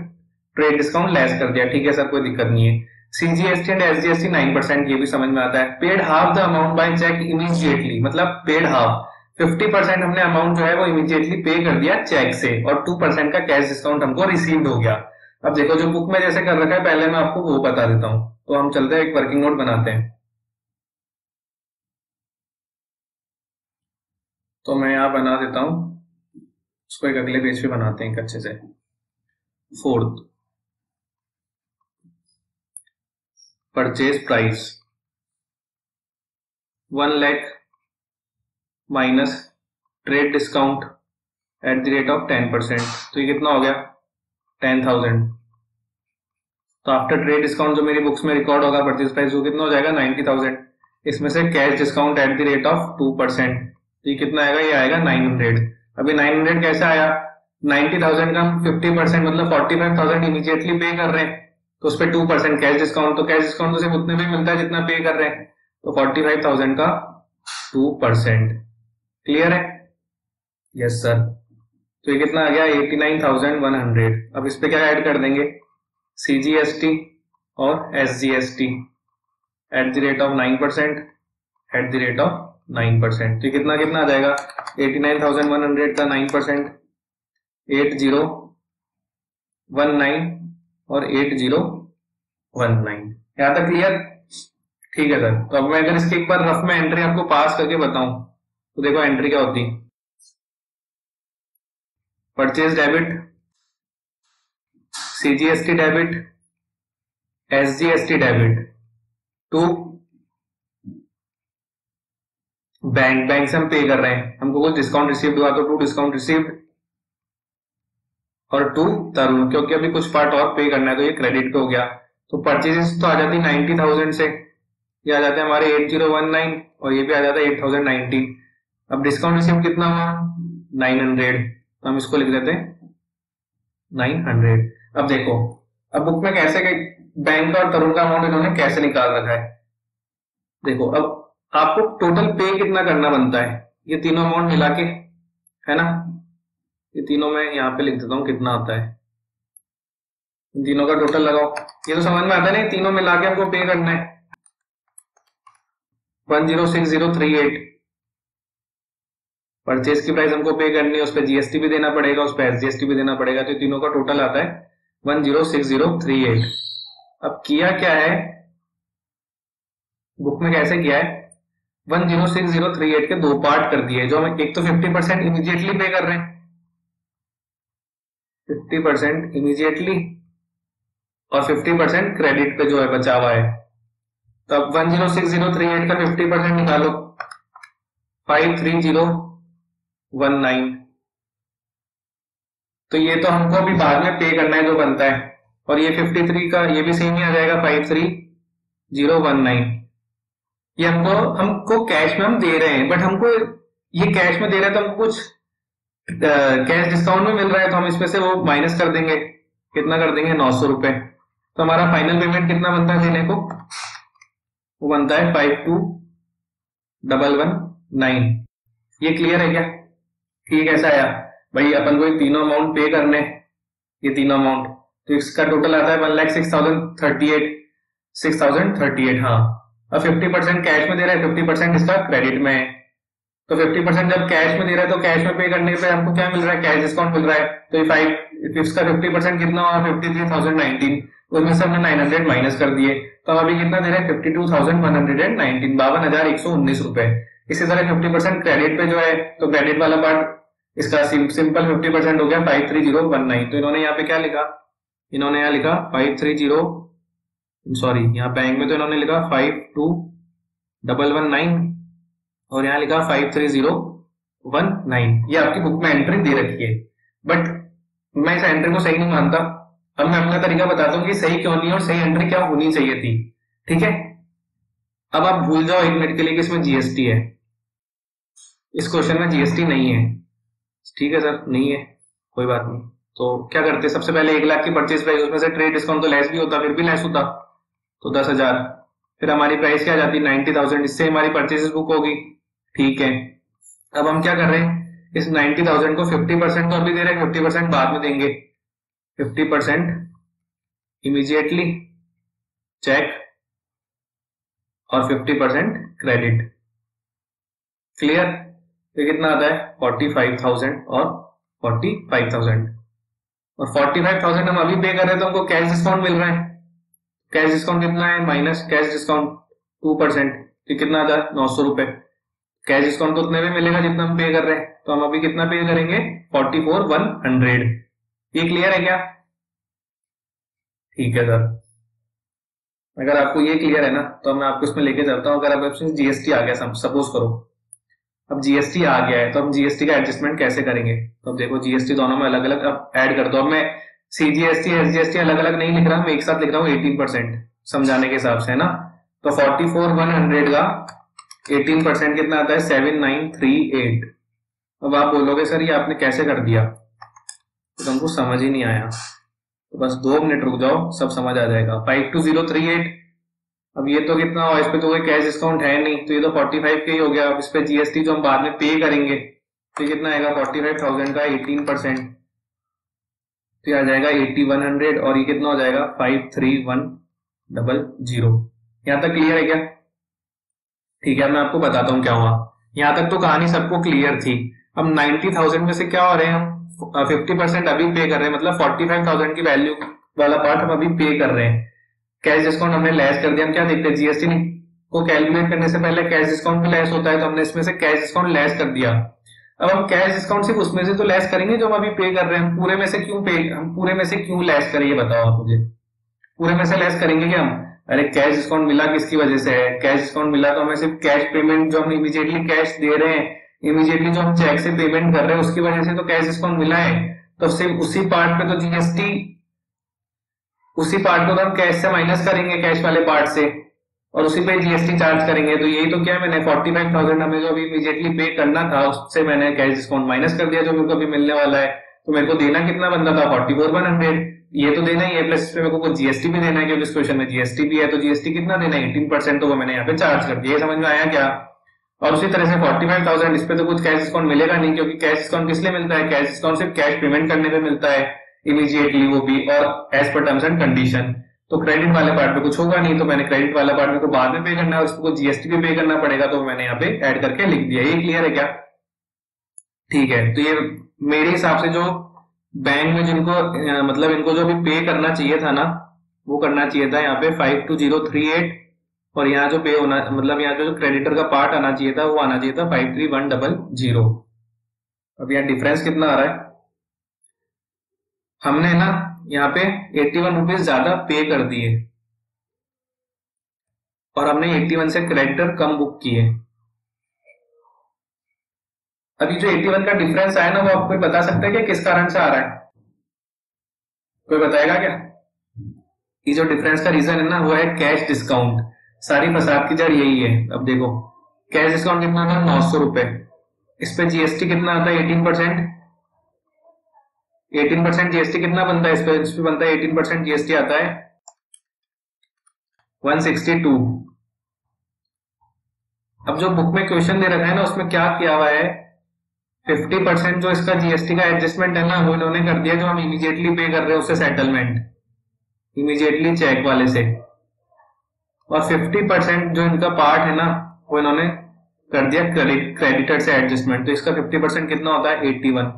ट्रेड डिस्काउंट लेस कर दिया। ठीक है सर, कोई दिक्कत नहीं है। CGST एंड SGST 9%, ये भी समझ में आता है। Paid half the amount by cheque immediately, मतलब पेड हाफ 50% हमने अमाउंट जो है वो इमीडिएटली पे कर दिया चेक से, और 2% का कैश डिस्काउंट हमको रिसीव हो गया। अब देखो जो बुक में जैसे कर रखा है पहले मैं आपको वो बता देता हूँ। तो हम चलते हैं एक वर्किंग नोट बनाते हैं। तो मैं यहाँ बना देता हूँ, उसको एक अगले पेज पे बनाते हैं अच्छे से। Fourth, purchase price 1 lakh minus trade discount at the rate of 10%, तो ये कितना हो गया 10,000। तो आफ्टर ट्रेड डिस्काउंट जो मेरी बुक्स में रिकॉर्ड होगा परचेज प्राइस वो कितना हो जाएगा 90,000। इसमें से cash discount at the rate of 2%, तो ये कितना आएगा, ये आएगा 900। अभी 900 कैसे आया, 90,000 का हम 50% मतलब 45,000 इमीडिएटली पे कर रहे हैं, तो उस पर 2% कैश डिस्काउंट, तो कैश डिस्काउंट तो सिर्फ उतने में मिलता है जितना पे कर रहे हैं, तो 45,000 का 2%। क्लियर है? Yes sir. तो ये कितना आ गया 89,100। अब इस पे क्या ऐड कर देंगे, CGST और SGST at the rate of 9%, eight the rate of 9%। तो कितना कितना आ जाएगा 89,100 का 9%, 8019 और 8019। यहां तक क्लियर? ठीक है सर। तो अब मैं अगर इसके एक बार रफ में एंट्री आपको पास करके बताऊं तो देखो एंट्री क्या होती, purchase debit, CGST debit, SGST debit. To bank से हम पे कर रहे हैं, हमको कुछ डिस्काउंट रिसीव्ड हुआ तो टू डिस्काउंट रिसीव्ड, और टू तरुण क्योंकि अभी कुछ पार्ट और पे करना है तो ये क्रेडिट पे हो गया। तो परचेजेस तो आ जाती 90,000 से, ये आ जाते हैं हमारे 8019 और ये भी आ जाता है 8019। अब डिस्काउंट रिसीव कितना हुआ 900, तो हम इसको लिख देते हैं 900। अब देखो अब बुक में कैसे बैंक और तरुण का अमाउंट इन्होंने कैसे निकाल रखा है। देखो अब आपको टोटल पे कितना करना बनता है, ये तीनों अमाउंट मिला के, है ना, ये तीनों मैं यहाँ पे लिख देता हूँ कितना आता है, इन तीनों का टोटल लगाओ, ये तो समझ में आता है ना, तीनों मिला के हमको पे करना है 106038। परचेज की प्राइस हमको पे करनी है, उस पर जीएसटी भी देना पड़ेगा, उस पर एसजीएसटी भी देना पड़ेगा, तो तीनों का टोटल आता है 106038। अब किया क्या है बुक में, कैसे किया है 106038 के दो पार्ट कर दिए, जो हम एक तो 50% इमीडिएटली पे कर रहे हैं, 50% इमीडिएटली और 50% क्रेडिट पे जो है बचा हुआ है। तो अब 106038 का 50% निकालो 53019, तो ये तो हमको अभी बाद में पे करना है जो बनता है, और ये 53 का ये भी सेम ही आ जाएगा 53019। ये हमको कैश में हम दे रहे हैं, बट हमको ये कैश में दे रहे हैं तो हमको कुछ कैश डिस्काउंट में मिल रहा है, तो हम इसमें से वो माइनस कर देंगे, कितना कर देंगे 900 रुपए। तो हमारा फाइनल पेमेंट कितना बनता है देने को, वो बनता है 521119। ये क्लियर है क्या कि ये कैसा आया भाई, अपन को ये तीनों अमाउंट पे करने, ये तीनों अमाउंट, तो इसका टोटल आता है 1,06,038। हाँ, अब 50% कैश में दे रहा है, 50% इसका क्रेडिट में है, तो 50% जब कैश में दे रहा है तो कैश में पे करने पे हमको क्या मिल रहा है, कैश डिस्काउंट मिल रहा है, तो ये 5 इसका 50% कितना हुआ 53,019, उसमें से हमने 900 माइनस कर दिए, तो हम अभी कितना दे रहे हैं 52,119, 52,119 रुपए। इसी तरह 50% क्रेडिट पे जो है, तो क्रेडिट वाला पार्ट इसका सिंपल 50% हो गया 53019। तो इन्होंने यहाँ पे क्या लिखा, इन्होंने यहाँ लिखा 530, सॉरी यहाँ बैंक में तो इन्होंने लिखा 52,119 और यहाँ लिखा 53019। ये आपकी बुक में एंट्री दे रखी है, बट मैं इस एंट्री को सही नहीं मानता। अब मैं अपना तरीका बताता हूँ कि सही क्यों नहीं और सही एंट्री क्या होनी चाहिए थी, ठीक है। अब आप भूल जाओ एक मिनट के लिए कि इसमें जीएसटी है, इस क्वेश्चन में जीएसटी नहीं है, ठीक है सर, नहीं है, कोई बात नहीं। तो क्या करते, सबसे पहले 1 लाख की परचेज प्राइस, उसमें से ट्रेड डिस्काउंट तो लेस भी होता, फिर भी लेस होता, तो 10,000, फिर हमारी प्राइस क्या जाती 90,000, इससे हमारी परचेज बुक होगी, ठीक है। अब हम क्या कर रहे हैं, इस 90,000 को 50% तो अभी दे रहे हैं, 50% बाद में देंगे, 50% इमीडिएटली चेक और 50% क्रेडिट, क्लियर। तो कितना आता है 45,000 और 45,000, और 45,000 हम अभी पे कर रहे हैं तो हमको कैश डिस्काउंट मिल रहा है, कैश डिस्काउंट कितना है माइनस कैश डिस्काउंट 2%, तो कितना आता है 900 रुपए। कैश डिस्काउंट तो उतने में मिलेगा जितना हम पे कर रहे हैं, तो हम अभी कितना पे करेंगे 44,100। ये क्लियर है क्या, ठीक है सर। अगर आपको ये क्लियर है ना तो मैं आपको इसमें लेके चलता हूँ। अगर अब जीएसटी आ गया, सपोज करो अब जीएसटी आ गया है, तो हम जीएसटी का एडजस्टमेंट कैसे करेंगे। तो अब देखो जीएसटी दोनों में अलग अलग अब ऐड कर दो। अब मैं सीजीएसटी एसजीएसटी अलग अलग नहीं लिख रहा, मैं एक साथ लिख रहा हूँ 18% समझाने के हिसाब से, है ना। तो 44,100 का 18% कितना आता है 7,938। अब आप बोलोगे सर ये आपने कैसे कर दिया, तो हमको समझ ही नहीं आया, तो बस 2 मिनट रुक जाओ, सब समझ आ जाएगा। 52038, अब ये तो कितना हुआ, इस पे तो कोई कैश डिस्काउंट है नहीं, तो ये तो 45 के ही हो गया। अब इस पे जीएसटी जो हम बाद में पे करेंगे तो कितना आएगा 45,000 का 18%, तो ये आ जाएगा 8100, और ये कितना हो जाएगा 53100। यहां तक क्लियर है क्या, ठीक है। मैं आपको बताता हूँ क्या हुआ, यहां तक तो कहानी सबको क्लियर थी। अब 90,000 में से क्या हो रहे हैं हम 50% अभी पे कर रहे हैं, मतलब 45,000 की वैल्यू वाला पार्ट हम अभी पे कर रहे हैं। कैश डिस्काउंट हमने लेस कर दिया, हम क्या देखते हैं जीएसटी को कैलकुलेट करने से पहले कैश डिस्काउंट भी लेस होता है, तो हमने इसमें से कैश डिस्काउंट लेस कर दिया। अब हम कैश डिस्काउंट सिर्फ उसमें से तो लेस करेंगे जो हम अभी पे कर रहे हैं, हम पूरे में से क्यों लेस करें, ये बताओ आप मुझे। पूरे में से लेस करेंगे कि हम अरे कैश डिस्काउंट मिला किसकी वजह से है? कैश डिस्काउंट मिला तो हमें सिर्फ कैश पेमेंट, जो हम इमीडिएटली कैश दे रहे हैं, इमीडिएटली जो हम चेक से पेमेंट कर रहे हैं उसकी वजह से तो कैश डिस्काउंट मिला है। तो सिर्फ उसी पार्ट पे तो जीएसटी, उसी पार्ट को तो हम कैश से माइनस करेंगे, कैश वाले पार्ट से, और उसी पे जीएसटी चार्ज करेंगे। तो यही तो क्या, मैंने 45,000 हमें जो अभी इमीडिएटली पे करना था उससे मैंने कैश डिस्काउंट माइनस कर दिया जो मेरे को अभी मिलने वाला है। तो मेरे को देना कितना बनता था? 44,100। ये तो देना ही है, प्लस इसमें मेरे को कुछ जीएसटी भी देना है क्योंकि इस क्वेश्चन में जीएसटी भी है। तो जीएसटी कितना देना है? 18%। तो वो मैंने यहाँ पे चार्ज कर दिया। समझ में आया क्या? और उसी तरह से 45,000 इस पे तो कुछ कैश डिस्काउंट मिलेगा नहीं, क्योंकि कैश डिस्काउंट किस लिए मिलता है? कैश डिस्काउंट सिर्फ कैश पेमेंट करने पे मिलता है इमीडिएटली, वो भी और as per terms and condition. तो क्रेडिट वाले पार्ट पे कुछ होगा नहीं, तो मैंने क्रेडिट वाला पार्ट मेरे को बाद में पे करना है, उसको जीएसटी भी पे करना पड़ेगा, तो मैंने यहाँ पे ऐड करके लिख दिया। ये क्लियर है क्या? ठीक है। तो ये मेरे हिसाब से जो बैंक में जिनको मतलब इनको जो भी पे करना चाहिए था ना, वो करना चाहिए था यहाँ पे 52038, और यहाँ जो पे होना, मतलब यहाँ जो क्रेडिटर का पार्ट आना चाहिए था वो आना चाहिए था 53100। अब यहाँ डिफरेंस कितना आ रहा है? हमने ना यहाँ पे 81 रुपीज ज्यादा पे कर दिए और हमने 81 से क्रेडिटर कम बुक किए। अभी जो 81 का डिफरेंस आया ना, वो आपको बता सकता है कि किस कारण से आ रहा है? कोई बताएगा क्या? ये जो डिफरेंस का रीजन है ना, वो है कैश डिस्काउंट। सारी फसाद की जड़ यही है। अब देखो, कैश डिस्काउंट कितना था? 900 रुपए। इस पे जीएसटी कितना आता है? 18%। 18% जीएसटी कितना बनता है? इस पे बनता है 18% जीएसटी आता है 162। अब जो बुक में क्वेश्चन दे रखा है ना, उसमें क्या किया हुआ है, 50% जो इसका जीएसटी का एडजस्टमेंट है ना, वो इन्होंने कर दिया जो हम इमीडिएटली पे कर रहे हैं उससे सेटलमेंट, इमीडिएटली चेक वाले से। और 50% जो इनका पार्ट है ना, वो इन्होंने कर दिया क्रेडिटर से एडजस्टमेंट। तो इसका 50% कितना होता है? 81।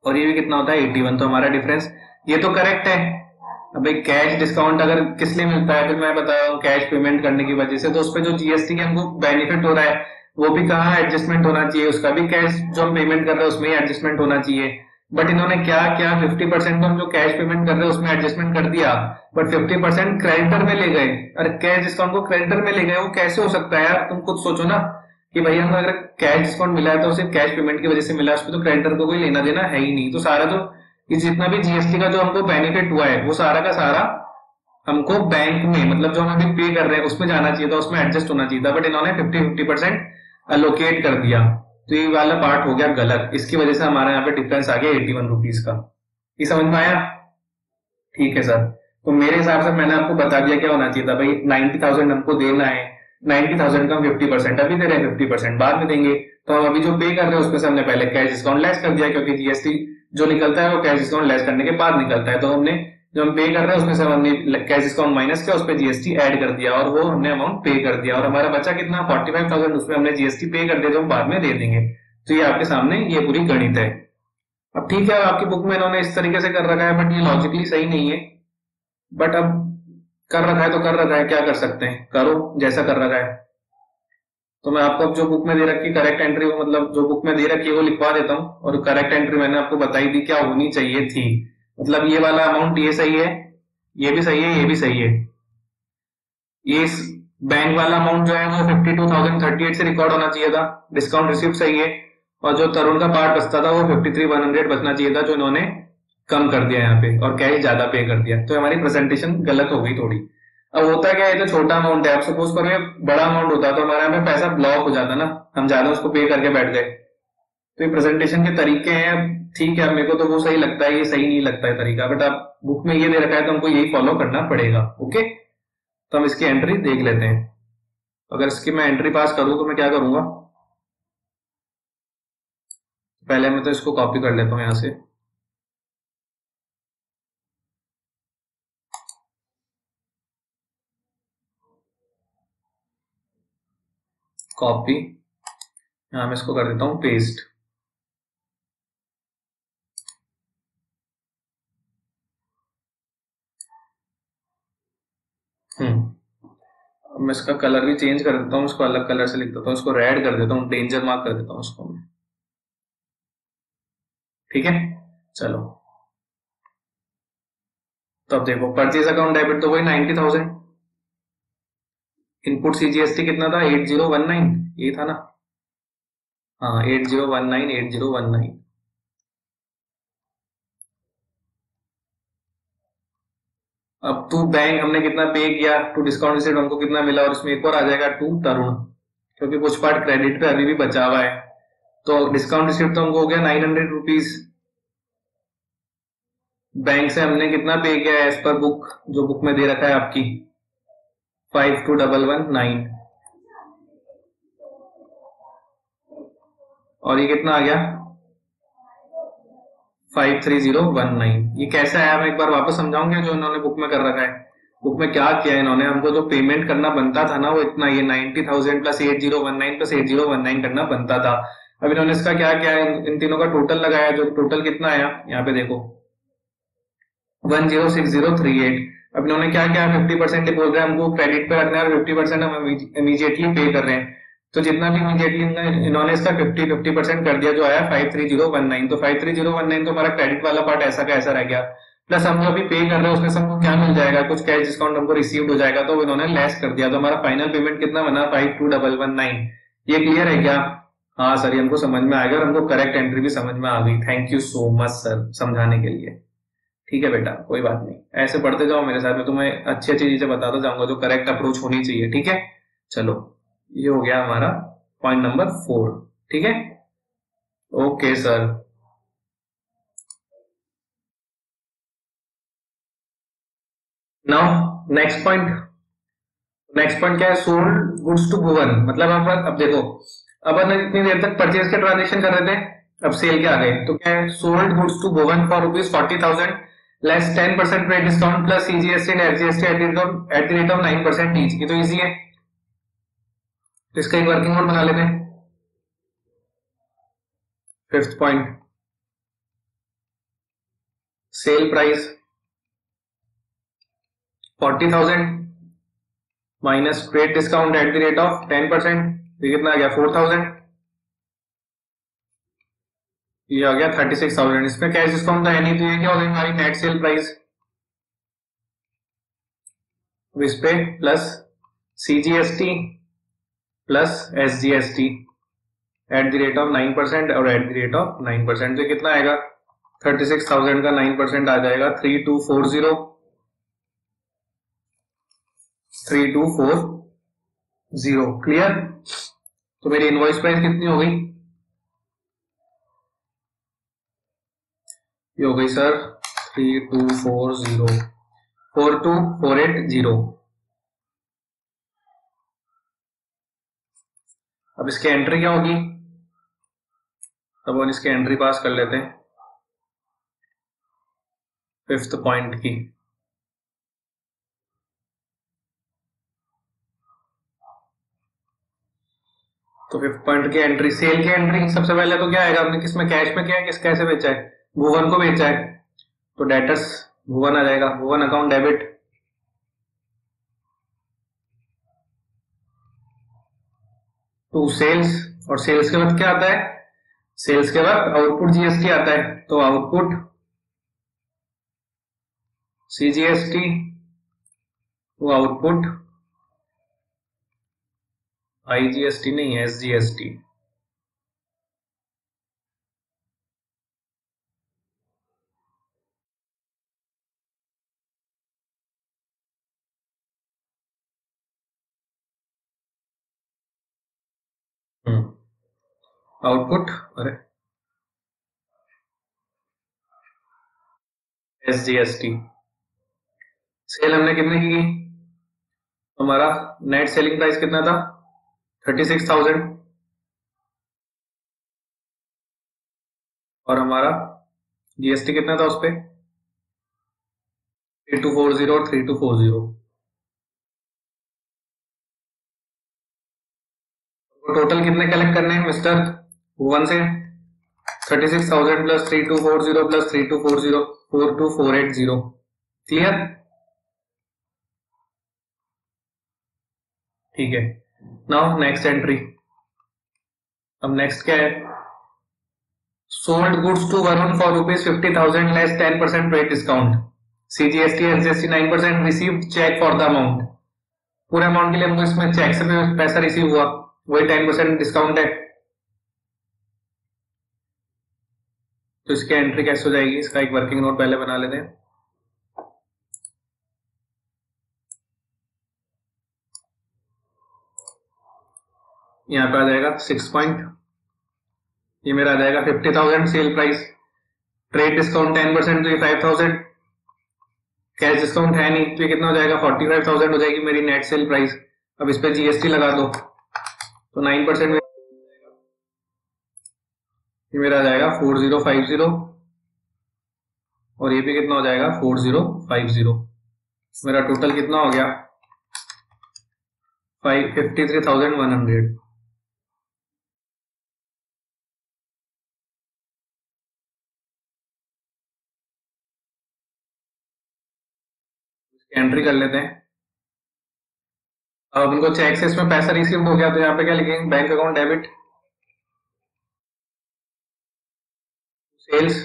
और ये भी कितना होता है? 81। तो हमारा डिफरेंस ये तो करेक्ट है। अब भाई कैश डिस्काउंट अगर किस लिए मिलता है, फिर मैं बता रहा हूँ, कैश पेमेंट करने की वजह से। तो उस पर जो जीएसटी के हमको बेनिफिट हो रहा है, वो भी कहाँ एडजस्टमेंट होना चाहिए? उसका भी कैश जो हम पेमेंट कर रहे हैं उसमें ही एडजस्टमेंट होना चाहिए। बट इन्होंने क्या किया, 50% तो हम जो कैश पेमेंट कर रहे हैं उसमें एडजस्टमेंट कर दिया, बट 50% क्रेडिटर में ले गए। अरे कैश डिस्काउंट को क्रेडिटर में ले गए, वो कैसे हो सकता है यार? तुम खुद सोचो ना कि भाई हम अगर कैश डिस्काउंट मिला है तो सिर्फ कैश पेमेंट की वजह से मिला, उसमें तो क्रेडिटर को कोई लेना देना है ही नहीं। तो सारा जो ये जितना भी जीएसटी का जो हमको बेनिफिट हुआ है, वो सारा का सारा हमको बैंक में, मतलब जो हम अभी पे कर रहे हैं उसमें जाना चाहिए था, उसमें एडजस्ट होना चाहिए था। बट इन्होंने 50-50% अलोकेट कर दिया। तो ये वाला पार्ट हो गया गलत। इसकी वजह से हमारा यहाँ पे डिफरेंस आ गया 81 रुपीज का। ये समझ में आया? ठीक है सर। तो मेरे हिसाब से मैंने आपको बता दिया क्या होना चाहिए था भाई। 90,000 हमको देना है, 90,000 का 50% अभी दे रहे हैं, 50% बाद में देंगे। तो हम अभी जो पे कर रहे हैं उसमें से हमने पहले कैश डिस्काउंट लेस कर दिया, क्योंकि जीएसटी जो निकलता है वो कैश डिस्काउंट लेस करने के बाद निकलता है। तो हमने जो हम पे कर रहे हैं उसमें से हमने कैश डिस्काउंट माइनस किया, उस पर जीएसटी ऐड कर दिया और वो हमने अमाउंट पे कर दिया। और हमारा बचा कितना? 45,000। उसमें हमने जीएसटी पे कर दिया जो हम बाद में दे देंगे। तो ये आपके सामने ये पूरी गणित है। अब ठीक है, आपकी बुक में इन्होंने इस तरीके से कर रखा है, बट ये लॉजिकली सही नहीं है। बट अब कर रखा है तो कर रखा है, क्या कर सकते हैं, करो जैसा कर रखा है। तो मैं आपको अब जो बुक में दे रखी करेक्ट एंट्री, मतलब जो बुक में दे रखी है वो लिखवा देता हूँ। और करेक्ट एंट्री मैंने आपको बताई दी क्या होनी चाहिए थी। मतलब ये वाला अमाउंट ये सही है, ये भी सही है, ये भी सही है। ये बैंक वाला अमाउंट जो है वो 52,038 से रिकॉर्ड होना चाहिए था। डिस्काउंट रिसिप्ट सही है। और जो तरुण का पार्ट बचता था वो 53,100 बचना चाहिए था, जो इन्होंने कम कर दिया यहाँ पे, और कैश ज्यादा पे कर दिया। तो हमारी प्रेजेंटेशन गलत हो गई थोड़ी। अब होता क्या है, तो छोटा अमाउंट है, आप सपोज करो ये बड़ा अमाउंट होता तो हमारे यहाँ पे पैसा ब्लॉक हो जाता ना, हम ज्यादा उसको पे करके बैठ गए। तो ये प्रेजेंटेशन के तरीके हैं। ठीक है, मेरे को तो वो सही लगता है, ये सही नहीं लगता है तरीका, बट आप बुक में ये दे रखा है तो हमको यही फॉलो करना पड़ेगा। ओके, तो हम इसकी एंट्री देख लेते हैं। अगर इसकी मैं एंट्री पास करूं तो मैं क्या करूंगा, पहले मैं तो इसको कॉपी कर लेता हूं यहां से। कॉपी, यहां मैं इसको कर देता हूं पेस्ट। अब मैं इसका कलर भी चेंज कर देता हूँ, इसको अलग कलर से लिख देता हूँ, इसको रेड कर देता हूँ, डेंजर मार्क कर देता हूँ इसको मैं। ठीक है, चलो। तो अब देखो, परचेज अकाउंट डेबिट तो वही 90,000, इनपुट सीजीएसटी कितना था 8019, ये था ना, हाँ 8019 अब टू बैंक हमने कितना पे किया, टू डिस्काउंट रिसीट हमको कितना मिला, और इसमें एक और आ जाएगा टू तरुण, क्योंकि कुछ पार्ट क्रेडिट पे अभी भी बचा हुआ है। तो डिस्काउंट रिसीट तो हमको हो गया 900 रुपीज। बैंक से हमने कितना पे किया एज पर बुक, जो बुक में दे रखा है आपकी 521119, और ये कितना आ गया 53019। ये कैसे आया मैं एक बार वापस समझाऊंगा, जो इन्होंने बुक में कर रखा है। बुक में क्या किया इन्होंने, हमको जो पेमेंट करना बनता था ना वो इतना, ये 90,000 प्लस 8019 प्लस 8019 करना बनता था। अब इन्होंने इसका क्या किया, इन तीनों का टोटल लगाया, जो टोटल कितना आया यहाँ पे देखो 106038। अब इन्होंने क्या किया 50% बोल रहे हैं हमको क्रेडिट पे रखना है, और 50% हम इमीडिएटली पे कर रहे हैं। तो जितना भी इमीडिएटली इन्होंने इसका 50% कर दिया, जो आया 53019। तो 53019 तो हमारा क्रेडिट वाला पार्ट ऐसा का ऐसा रह गया, प्लस हम जो अभी पे कर रहे हैं उसमें से हमको क्या मिल जाएगा, कुछ कैश डिस्काउंट हमको रिसीव हो जाएगा, तो इन्होंने लेस कर दिया। तो हमारा फाइनल पेमेंट कितना बना 52119। ये क्लियर है क्या? हाँ सर, ये हमको समझ में आ गया, और हमको करेक्ट एंट्री भी समझ में आ गई। Thank you so much sir समझाने के लिए। ठीक है बेटा, कोई बात नहीं, ऐसे पढ़ते जाओ मेरे साथ, मैं तुम्हें अच्छी अच्छी चीजें बताता जाऊंगा जो करेक्ट अप्रोच होनी चाहिए। ठीक है, चलो ये हो गया हमारा पॉइंट नंबर 4। ठीक है, okay sir. Now next point, next point क्या है, सोल्ड गुड्स टू भुवन। मतलब अब देखो, अपन इतनी देर तक परचेज के ट्रांजेक्शन कर रहे थे, अब सेल के आ गए, तो क्या है sold goods to Bhuvan for ₹40,000 less 10% rate discount plus CGST and SGST at the rate of 9% each. ये तो इजी है, तो इसका एक वर्किंग नोट बना लेते हैं। Fifth point, sale price 40,000 minus trade discount at the rate of 10%, ये कितना आ गया 4,000। ये आ गया 36,000। इसमें कैश डिस्काउंट तो है नहीं, तो ये क्या हो गई हमारी नेट सेल प्राइस, इस पे plus CGST plus SGST at the rate of 9% और एट द रेट ऑफ 9%, तो कितना आएगा 36,000 का 9% आ जाएगा 3240। क्लियर? तो मेरी इनवॉइस प्राइस कितनी हो गई, ये हो गई सर 3240 अब इसकी एंट्री क्या होगी, तब हम इसकी एंट्री पास कर लेते हैं फिफ्थ पॉइंट की। तो फिफ्थ पॉइंट की एंट्री, सेल की एंट्री, सबसे पहले तो क्या आएगा, हमने किसमें कैश में किया है, किस कैसे बेचा है, भुवन को बेचा है, तो डेटर्स भुवन आ जाएगा, भुवन अकाउंट डेबिट टू सेल्स, और सेल्स के बाद क्या आता है, सेल्स के बाद आउटपुट जीएसटी आता है, तो आउटपुट सीजीएसटी, वो आउटपुट आईजीएसटी नहीं है एसजीएसटी। आउटपुट अरे एसजीएसटी। सेल हमने कितने की, हमारा नेट सेलिंग प्राइस कितना था 36,000, और हमारा जीएसटी कितना था उस पे 3240 और 3240। टोटल कितने कलेक्ट करने हैं मिस्टर भुवन से, 36,000 प्लस 3240 प्लस 3240 42480। क्लियर? ठीक है, नाउ नेक्स्ट एंट्री। अब नेक्स्ट क्या है, sold goods to Varun for ₹50,000 less 10% rate discount, CGST SGST 9%, received cheque for the amount. पूरे अमाउंट के लिए हमको इसमें चेक से पैसा रिसीव हुआ, वही 10% डिस्काउंट है। तो इसकी एंट्री कैसे हो जाएगी, इसका एक वर्किंग नोट पहले बना लेते हैं। यहाँ पे आ जाएगा 6 पॉइंट, ये मेरा आ जाएगा 50,000 सेल प्राइस, ट्रेड डिस्काउंट 10% तो ये 5,000, कैश डिस्काउंट है नहीं तो ये कितना हो जाएगा 45,000 हो जाएगी मेरी नेट सेल प्राइस। अब इस पे जीएसटी लगा दो तो 9% ये मेरा आ जाएगा 4050, और ये भी कितना हो जाएगा 4050। मेरा टोटल कितना हो गया 53,100। एंट्री कर लेते हैं। अब उनको चेक से इसमें पैसा रिसीव हो गया तो यहाँ पे क्या लिखेंगे, bank account debit sales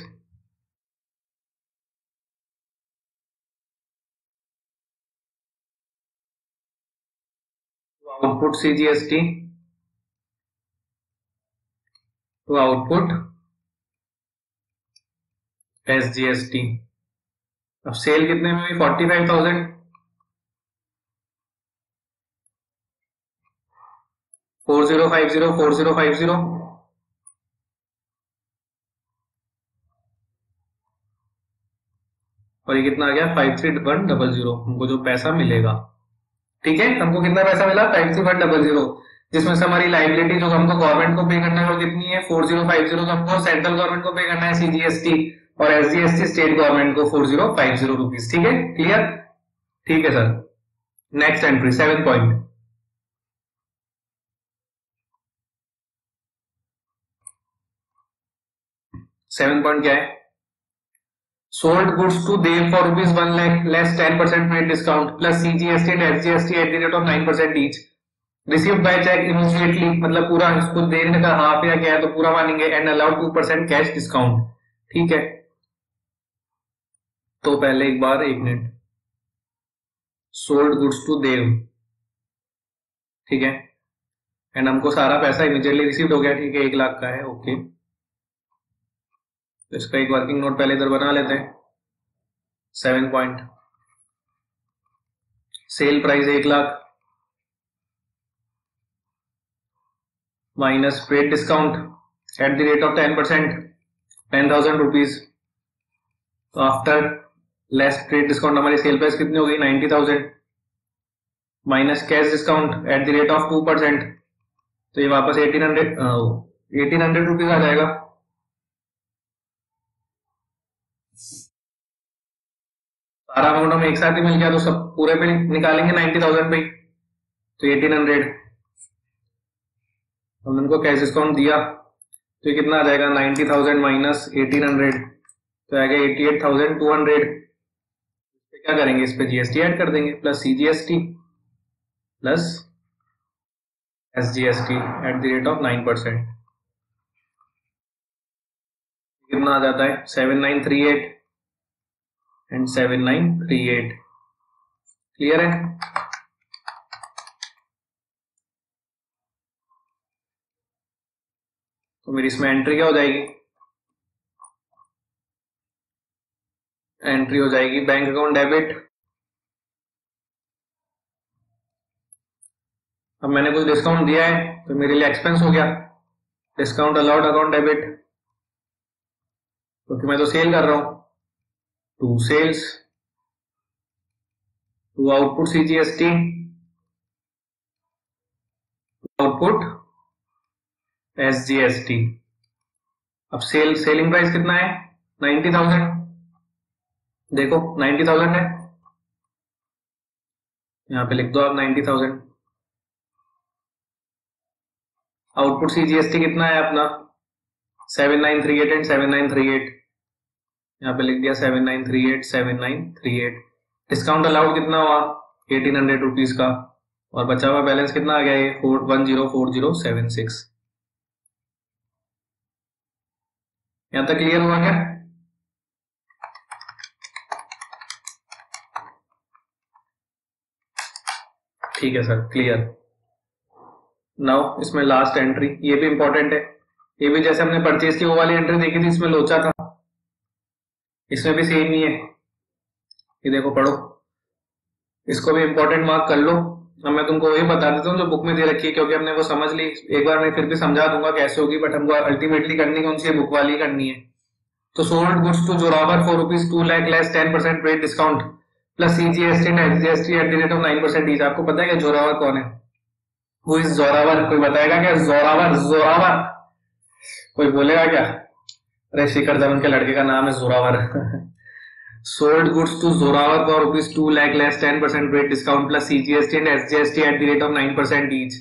output CGST to output SGST. अब सेल कितने में हुई 45,000, 4050 और ये कितना आ गया 53,100 हमको जो पैसा मिलेगा। ठीक है, हमको कितना पैसा मिला 53,100, जिसमें से हमारी लाइबिलिटी जो हमको गवर्नमेंट को पे करना है वो कितनी है 4050, तो हमको सेंट्रल गवर्नमेंट को पे करना है सीजीएसटी, और एसजीएसटी स्टेट गवर्नमेंट को 4050 रुपीज। ठीक है, क्लियर? ठीक है sir. Next entry 7 point. 7 point क्या है, sold goods to Dev for rupees 1 lakh less 10% rate discount plus CGST and SGST at the rate of 9% each. Received by check immediately, मतलब पूरा इसको देने का हाफ या क्या है तो पूरा मानेंगे, and allowed 2% कैश डिस्काउंट। ठीक है, तो पहले एक बार 1 मिनट, सोल्ड गुड्स टू देव, ठीक है, एंड हमको सारा पैसा इमीडिएटली रिसीव हो गया। ठीक है, 1 लाख का है, ओके। तो इसका एक वर्किंग नोट पहले इधर बना लेते हैं। 7 point, sale price 1 lakh minus paid discount at the rate of 10%, 10,000 rupees. तो आफ्टर लेस ट्रेड डिस्काउंट हमारी सेल प्राइस कितनी हो गई 90,000 minus cash discount at the rate of 2%, तो ये वापस 1800 रुपीज आ जाएगा। सारा अमाउंट हमें एक साथ ही मिल गया तो सब पूरे पे निकालेंगे 90,000 पे, तो 1800 हमने उनको कैश डिस्काउंट दिया तो ये कितना आ जाएगा 90,000 माइनस 1800, तो आएगा 88,200। क्या करेंगे, इस पे जीएसटी ऐड कर देंगे plus CGST plus SGST at the rate of 9%। कितना आ जाता है 7938 एंड 7938। क्लियर है? तो मेरी इसमें एंट्री क्या हो जाएगी, एंट्री हो जाएगी बैंक अकाउंट डेबिट। अब मैंने कुछ डिस्काउंट दिया है तो मेरे लिए एक्सपेंस हो गया, डिस्काउंट अलाउड अकाउंट डेबिट, क्योंकि मैं तो सेल कर रहा हूं, to sales to output CGST output SGST. अब सेलिंग प्राइस कितना है 90,000, देखो 90,000 है, यहां पे लिख दो आप 90,000। आउटपुट सीजीएसटी कितना है अपना 7938 एंड 7938, यहाँ पे लिख दिया 7938 7938। डिस्काउंट अलाउड कितना हुआ 1800 रुपीज का, और बचा हुआ बैलेंस कितना आ गया ये 104076। यहां तक क्लियर हुआ क्या? ठीक है सर, क्लियर। नाउ इसमें लास्ट एंट्री, ये भी इंपॉर्टेंट है। ये भी जैसे हमने परचेज की वो वाली एंट्री देखी थी, इसमें लोचा था, इसमें भी सेम ही है। ये देखो, पढ़ो, इसको भी इंपॉर्टेंट मार्क कर लो। अब मैं तुमको वही बता देता हूँ जो बुक में दे रखी है, क्योंकि हमने वो समझ ली। एक बार मैं फिर भी समझा दूंगा कैसे होगी, बट हमको अल्टीमेटली करनी कौन सी है, बुक वाली करनी है। तो sold goods to Zorawar for rupees 2 lakh less 10% rate discount plus CGST and SGST at the rate of 9% each. आपको पता है क्या जोरावर कौन है? Who is Zorawar? कोई बताएगा क्या? जोरावर, जोरावर कोई बोलेगा क्या? अरे शिखर धवन के लड़के का नाम है Zorawar. sold goods to Zoravar for rupees 2 lakh less 10% rate discount plus CGST and SGST at the rate of 9% each.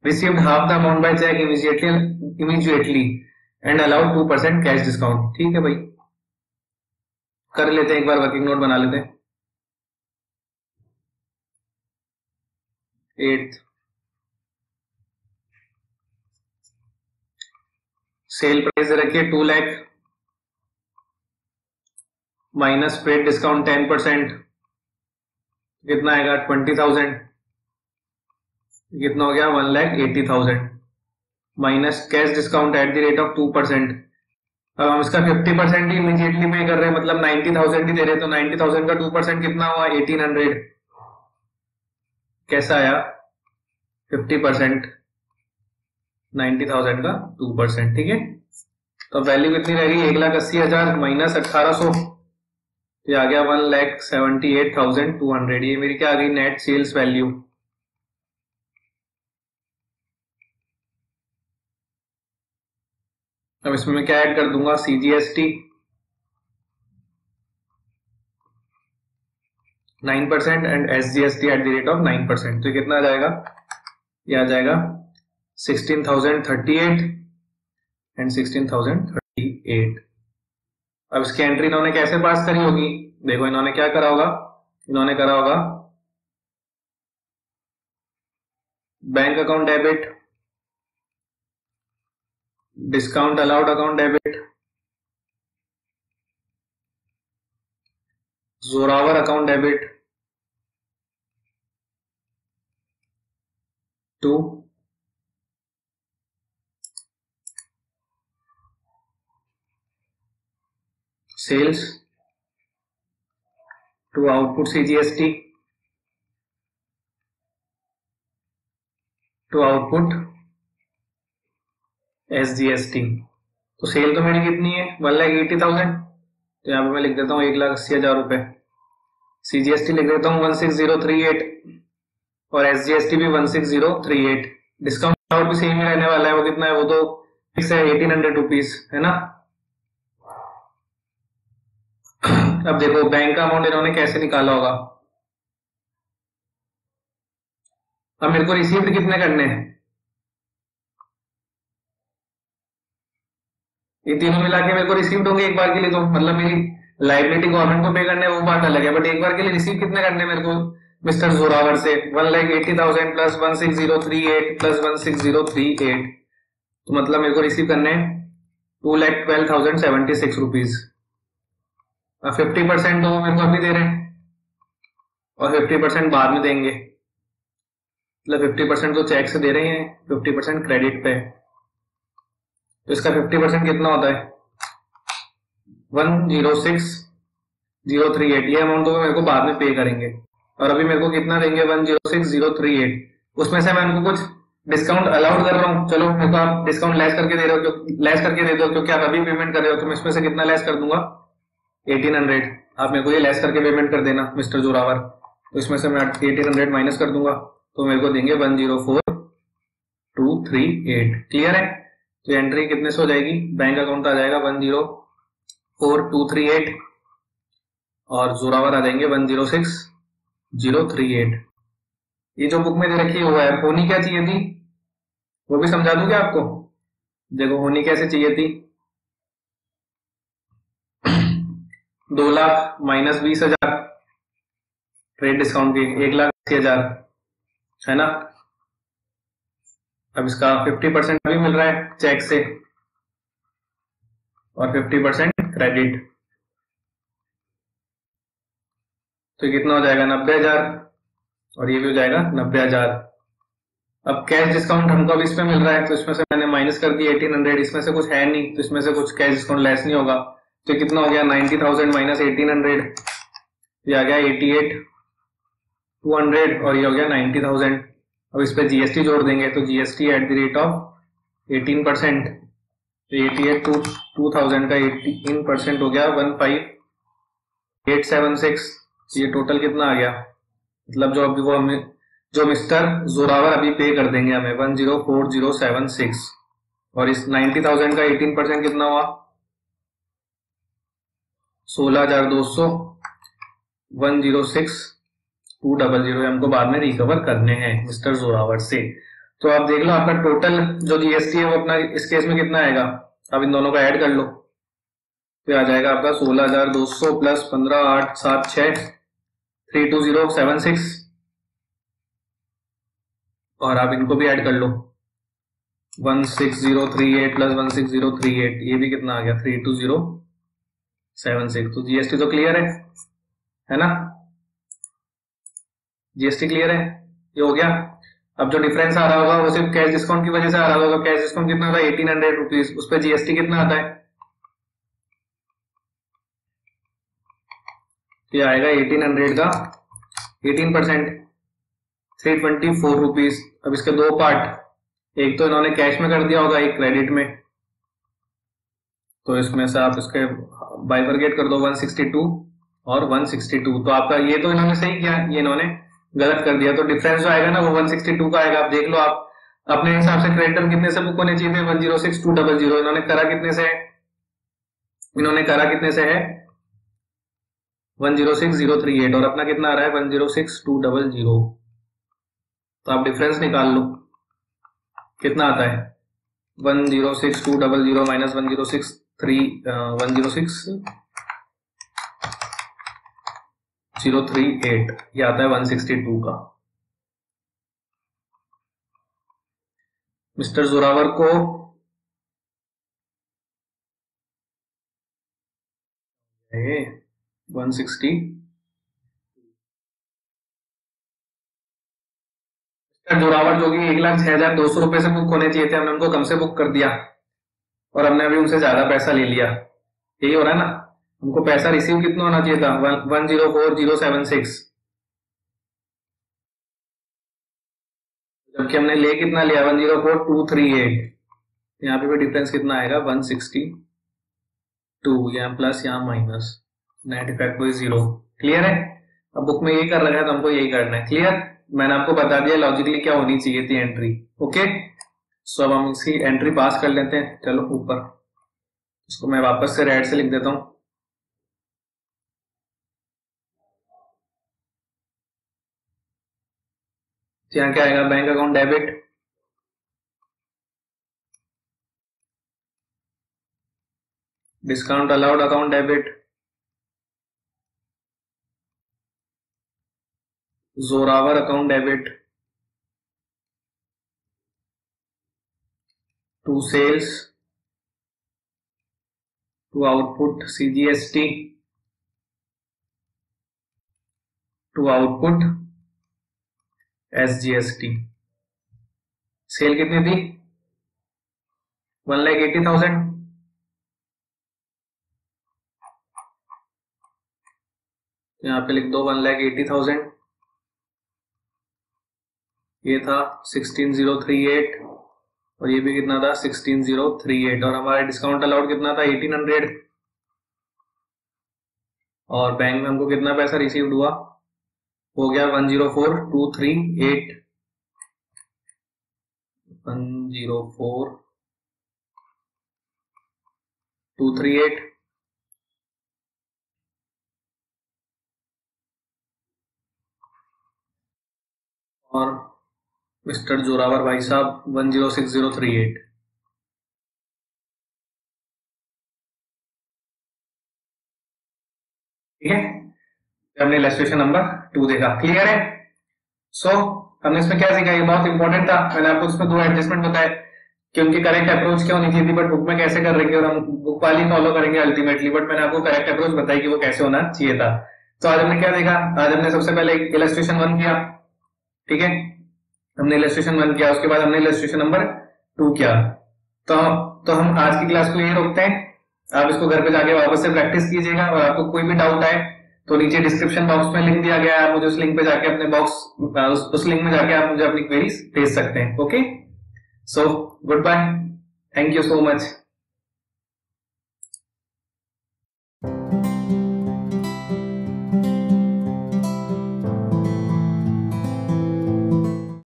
Received half the amount by check immediately and allowed 2% cash discount. ठीक है भाई, कर लेते हैं एक बार, वर्किंग नोट बना लेते हैं। 8th, सेल प्राइस रखिए 2 लाख माइनस पेड डिस्काउंट 10%, कितना आएगा? 20,000। कितना हो गया? 1,80,000 minus cash discount at the rate of 2%। अब हम इसका 50% ही इमीडिएटली पे कर रहे हैं, मतलब 90,000 ही दे रहे हैं, तो 90,000 का 2% कितना हुआ? 1800। कैसा आया? 50% 90,000 का 2%। ठीक है, तो वैल्यू कितनी रहेगी? 1,80,000 माइनस 1,800, ये आ गया 1,78,200। ये मेरी क्या आ गई? Net sales value. अब इसमें मैं क्या ऐड कर दूंगा? CGST 9% and SGST at the rate of 9%। तो कितना आ जाएगा? ये आ जाएगा 16,038 एंड 16,038। अब इसकी एंट्री इन्होंने कैसे पास करी होगी? देखो, इन्होंने क्या करा होगा? इन्होंने करा होगा bank account debit, discount allowed account debit, Zorawar account debit to sales to output CGST to output SGST। तो सेल तो मेरी कितनी है? 1,80,000, तो यहाँ पे मैं लिख देता हूँ 1,80,000 रुपए। CGST लिख देता हूँ 16,038 और SGST भी 16,038। डिस्काउंट आउट भी सेम ही रहने वाला है, वो कितना है? वो तो फिक्स है 1,800 रुपीज, है ना। अब देखो बैंक का अमाउंट इन्होंने कैसे निकाला होगा। अब मेरे को रिसीव्ड कितने करने हैं? ये तीनों मिला के मेरे को रिसीव्ड होंगे एक बार के लिए, तो मतलब मेरी लाइबिलिटी गवर्नमेंट को पे करने है वो बात अलग है, बट एक बार के लिए रिसीव कितने करने मेरे को मिस्टर जोरावर से? 1,80,000 प्लस 1,6038 प्लस 1,6038, तो मतलब मेरे को रिसीव करने 2,12,076 रुपीज। 50% तो मेरे को अभी दे रहे हैं और 50% बाद में देंगे, मतलब 50% तो चेक से दे रहे हैं, 50% क्रेडिट पे। तो इसका 50% कितना होता है? 1,06,038। ये अमाउंट तो मेरे को बाद में पे करेंगे, और अभी मेरे को कितना देंगे? 1,06,038। उसमें से मैं इनको कुछ डिस्काउंट अलाउड कर रहा हूँ, चलो मेरे को आप डिस्काउंट लेस करके दे रहे हो, लेस करके दे दो, क्योंकि आप अभी पेमेंट कर रहे हो, तो मैं इसमें से कितना लेस कर दूंगा? 1,800। आप मेरे को ये लेस करके पेमेंट कर देना मिस्टर जोरावर। तो इसमें से मैं 1,800 माइनस कर दूंगा, तो मेरे को देंगे 1,04,238। क्लियर है? तो एंट्री कितने से हो जाएगी? बैंक अकाउंट आ जाएगा 1,04,238 और जोरावर आ जाएंगे 1,06,038। ये जो बुक में दे रखी है वो है। होनी क्या चाहिए थी वो भी समझा दूं क्या आपको? देखो, होनी कैसे चाहिए थी? 2 लाख माइनस 20,000 ट्रेड डिस्काउंट की 1,80,000, है ना। अब इसका 50% अभी मिल रहा है चेक से और 50% क्रेडिट, तो कितना हो जाएगा? 90,000 और ये भी हो जाएगा 90,000। अब कैश डिस्काउंट हमको अब इसमें मिल रहा है, तो इसमें से मैंने माइनस कर दिया 1800, इसमें से कुछ है नहीं, तो इसमें से कुछ कैश डिस्काउंट लेस नहीं होगा, तो कितना हो गया 90,000 माइनस 1800, ये आ गया 88,200 और ये हो गया 90,000। अब इस पे जीएसटी जोड़ देंगे, तो GST at the rate of 18%, तो 88,200 का 18% हो गया 15,876। ये टोटल कितना आ गया, मतलब जो अभी वो हमें जो मिस्टर जोरावर अभी पे कर देंगे हमें 104076, और इस 90,000 का 18% कितना हुआ 16,200, 106,200 हमको बाद में रिकवर करने हैं मिस्टर जोरावर से। तो आप देख लो आपका टोटल जो जीएसटी है वो अपना इस केस में कितना आएगा, अब इन दोनों का ऐड कर लो, तो आ जाएगा आपका 16,200 प्लस 15,876 32076, और आप इनको भी ऐड कर लो 16038 प्लस 16038, ये भी कितना आ गया 32076। तो जीएसटी तो क्लियर है ना, जीएसटी क्लियर है, ये हो गया। अब जो डिफरेंस आ रहा होगा वो सिर्फ कैश डिस्काउंट की वजह से आ रहा होगा, कैश डिस्काउंट कितना था 1800 रुपीज, उस पर जीएसटी कितना आता है, ये आएगा 1800 का 18% 324 रुपीज। अब इसके दो पार्ट, एक तो इन्होंने कैश में कर दिया होगा, एक क्रेडिट में, तो इसमें से आप इसके बाइफरकेट कर दो 162 और 162, तो आपका ये तो इन्होंने सही किया, ये इन्होंने गलत कर दिया, तो डिफरेंस जो आएगा ना वो 162 का आएगा। आप देख लो आप अपने हिसाब से क्रेडिटर कितने से बुक होने चाहिए थे 106,200, इन्होंने करा कितने से है, इन्होंने करा कितने से है 106,038, और अपना कितना आ रहा है 106,200, तो आप डिफरेंस निकाल लो कितना आता है 106,200 माइनस 106,038, ये आता है 162 का। मिस्टर जोरावर को 160, जोरावर जो कि 1,06,200 रुपए से बुक होने चाहिए थे, हमने उनको कम से बुक कर दिया और हमने अभी उनसे ज्यादा पैसा ले लिया, यही हो रहा है ना। हमको पैसा रिसीव कितना होना चाहिए था 104,076, जबकि हमने ले कितना लिया 104,238, यहाँ पे भी डिफरेंस कितना आएगा 162, यहाँ प्लस यहाँ माइनस, नेट इफेक्ट कोई 0। क्लियर है, अब बुक में यही कर रखा है तो हमको यही करना है। क्लियर, मैंने आपको बता दिया लॉजिकली क्या होनी चाहिए थी एंट्री। ओके, सो अब हम इसकी एंट्री पास कर लेते हैं। चलो ऊपर इसको मैं वापस से रेड से लिख देता हूं। यहाँ क्या आएगा, bank account debit, discount allowed account debit, Zorawar account debit, to sales, to output CGST, to output SGST. Sale कितनी थी 1,80,000, यहाँ पे लिख दो 1,80,000, ये था 16,038 और ये भी कितना था 16,038, और हमारा डिस्काउंट अलाउड कितना था 1,800, और बैंक में हमको कितना पैसा रिसीव्ड हुआ, हो गया 104,238, 104,238, और मिस्टर जोरावर भाई साहब 106,038। ठीक है, हमने इलस्ट्रेशन नंबर 2 देखा। क्लियर है, सो हमने इसमें क्या सीखा, ये बहुत इंपॉर्टेंट था, मैंने आपको इसमें 2 एडजस्टमेंट बताए कि उनकी करेक्ट अप्रोच क्या होनी चाहिए थी, बट बुक में कैसे कर रही, और हम बुक वाली फॉलो करेंगे अल्टीमेटली, बट मैंने आपको करेक्ट अप्रोच बताई कि वो कैसे होना चाहिए था। तो आज हमने क्या देखा, आज हमने सबसे पहले इलस्ट्रेशन 1 किया, ठीक है, हमने इलस्ट्रेशन 1 किया, उसके बाद हमने इलस्ट्रेशन नंबर 2 किया। तो हम आज की क्लास को यही रोकते हैं। आप इसको घर पे जाके वापस से प्रैक्टिस कीजिएगा, और आपको कोई भी डाउट आए तो नीचे डिस्क्रिप्शन बॉक्स में लिंक दिया गया है, आप मुझे उस लिंक पे जाके अपने उस लिंक में जाके आप मुझे अपनी क्वेरीज भेज सकते हैं। Okay, so goodbye, thank you so much.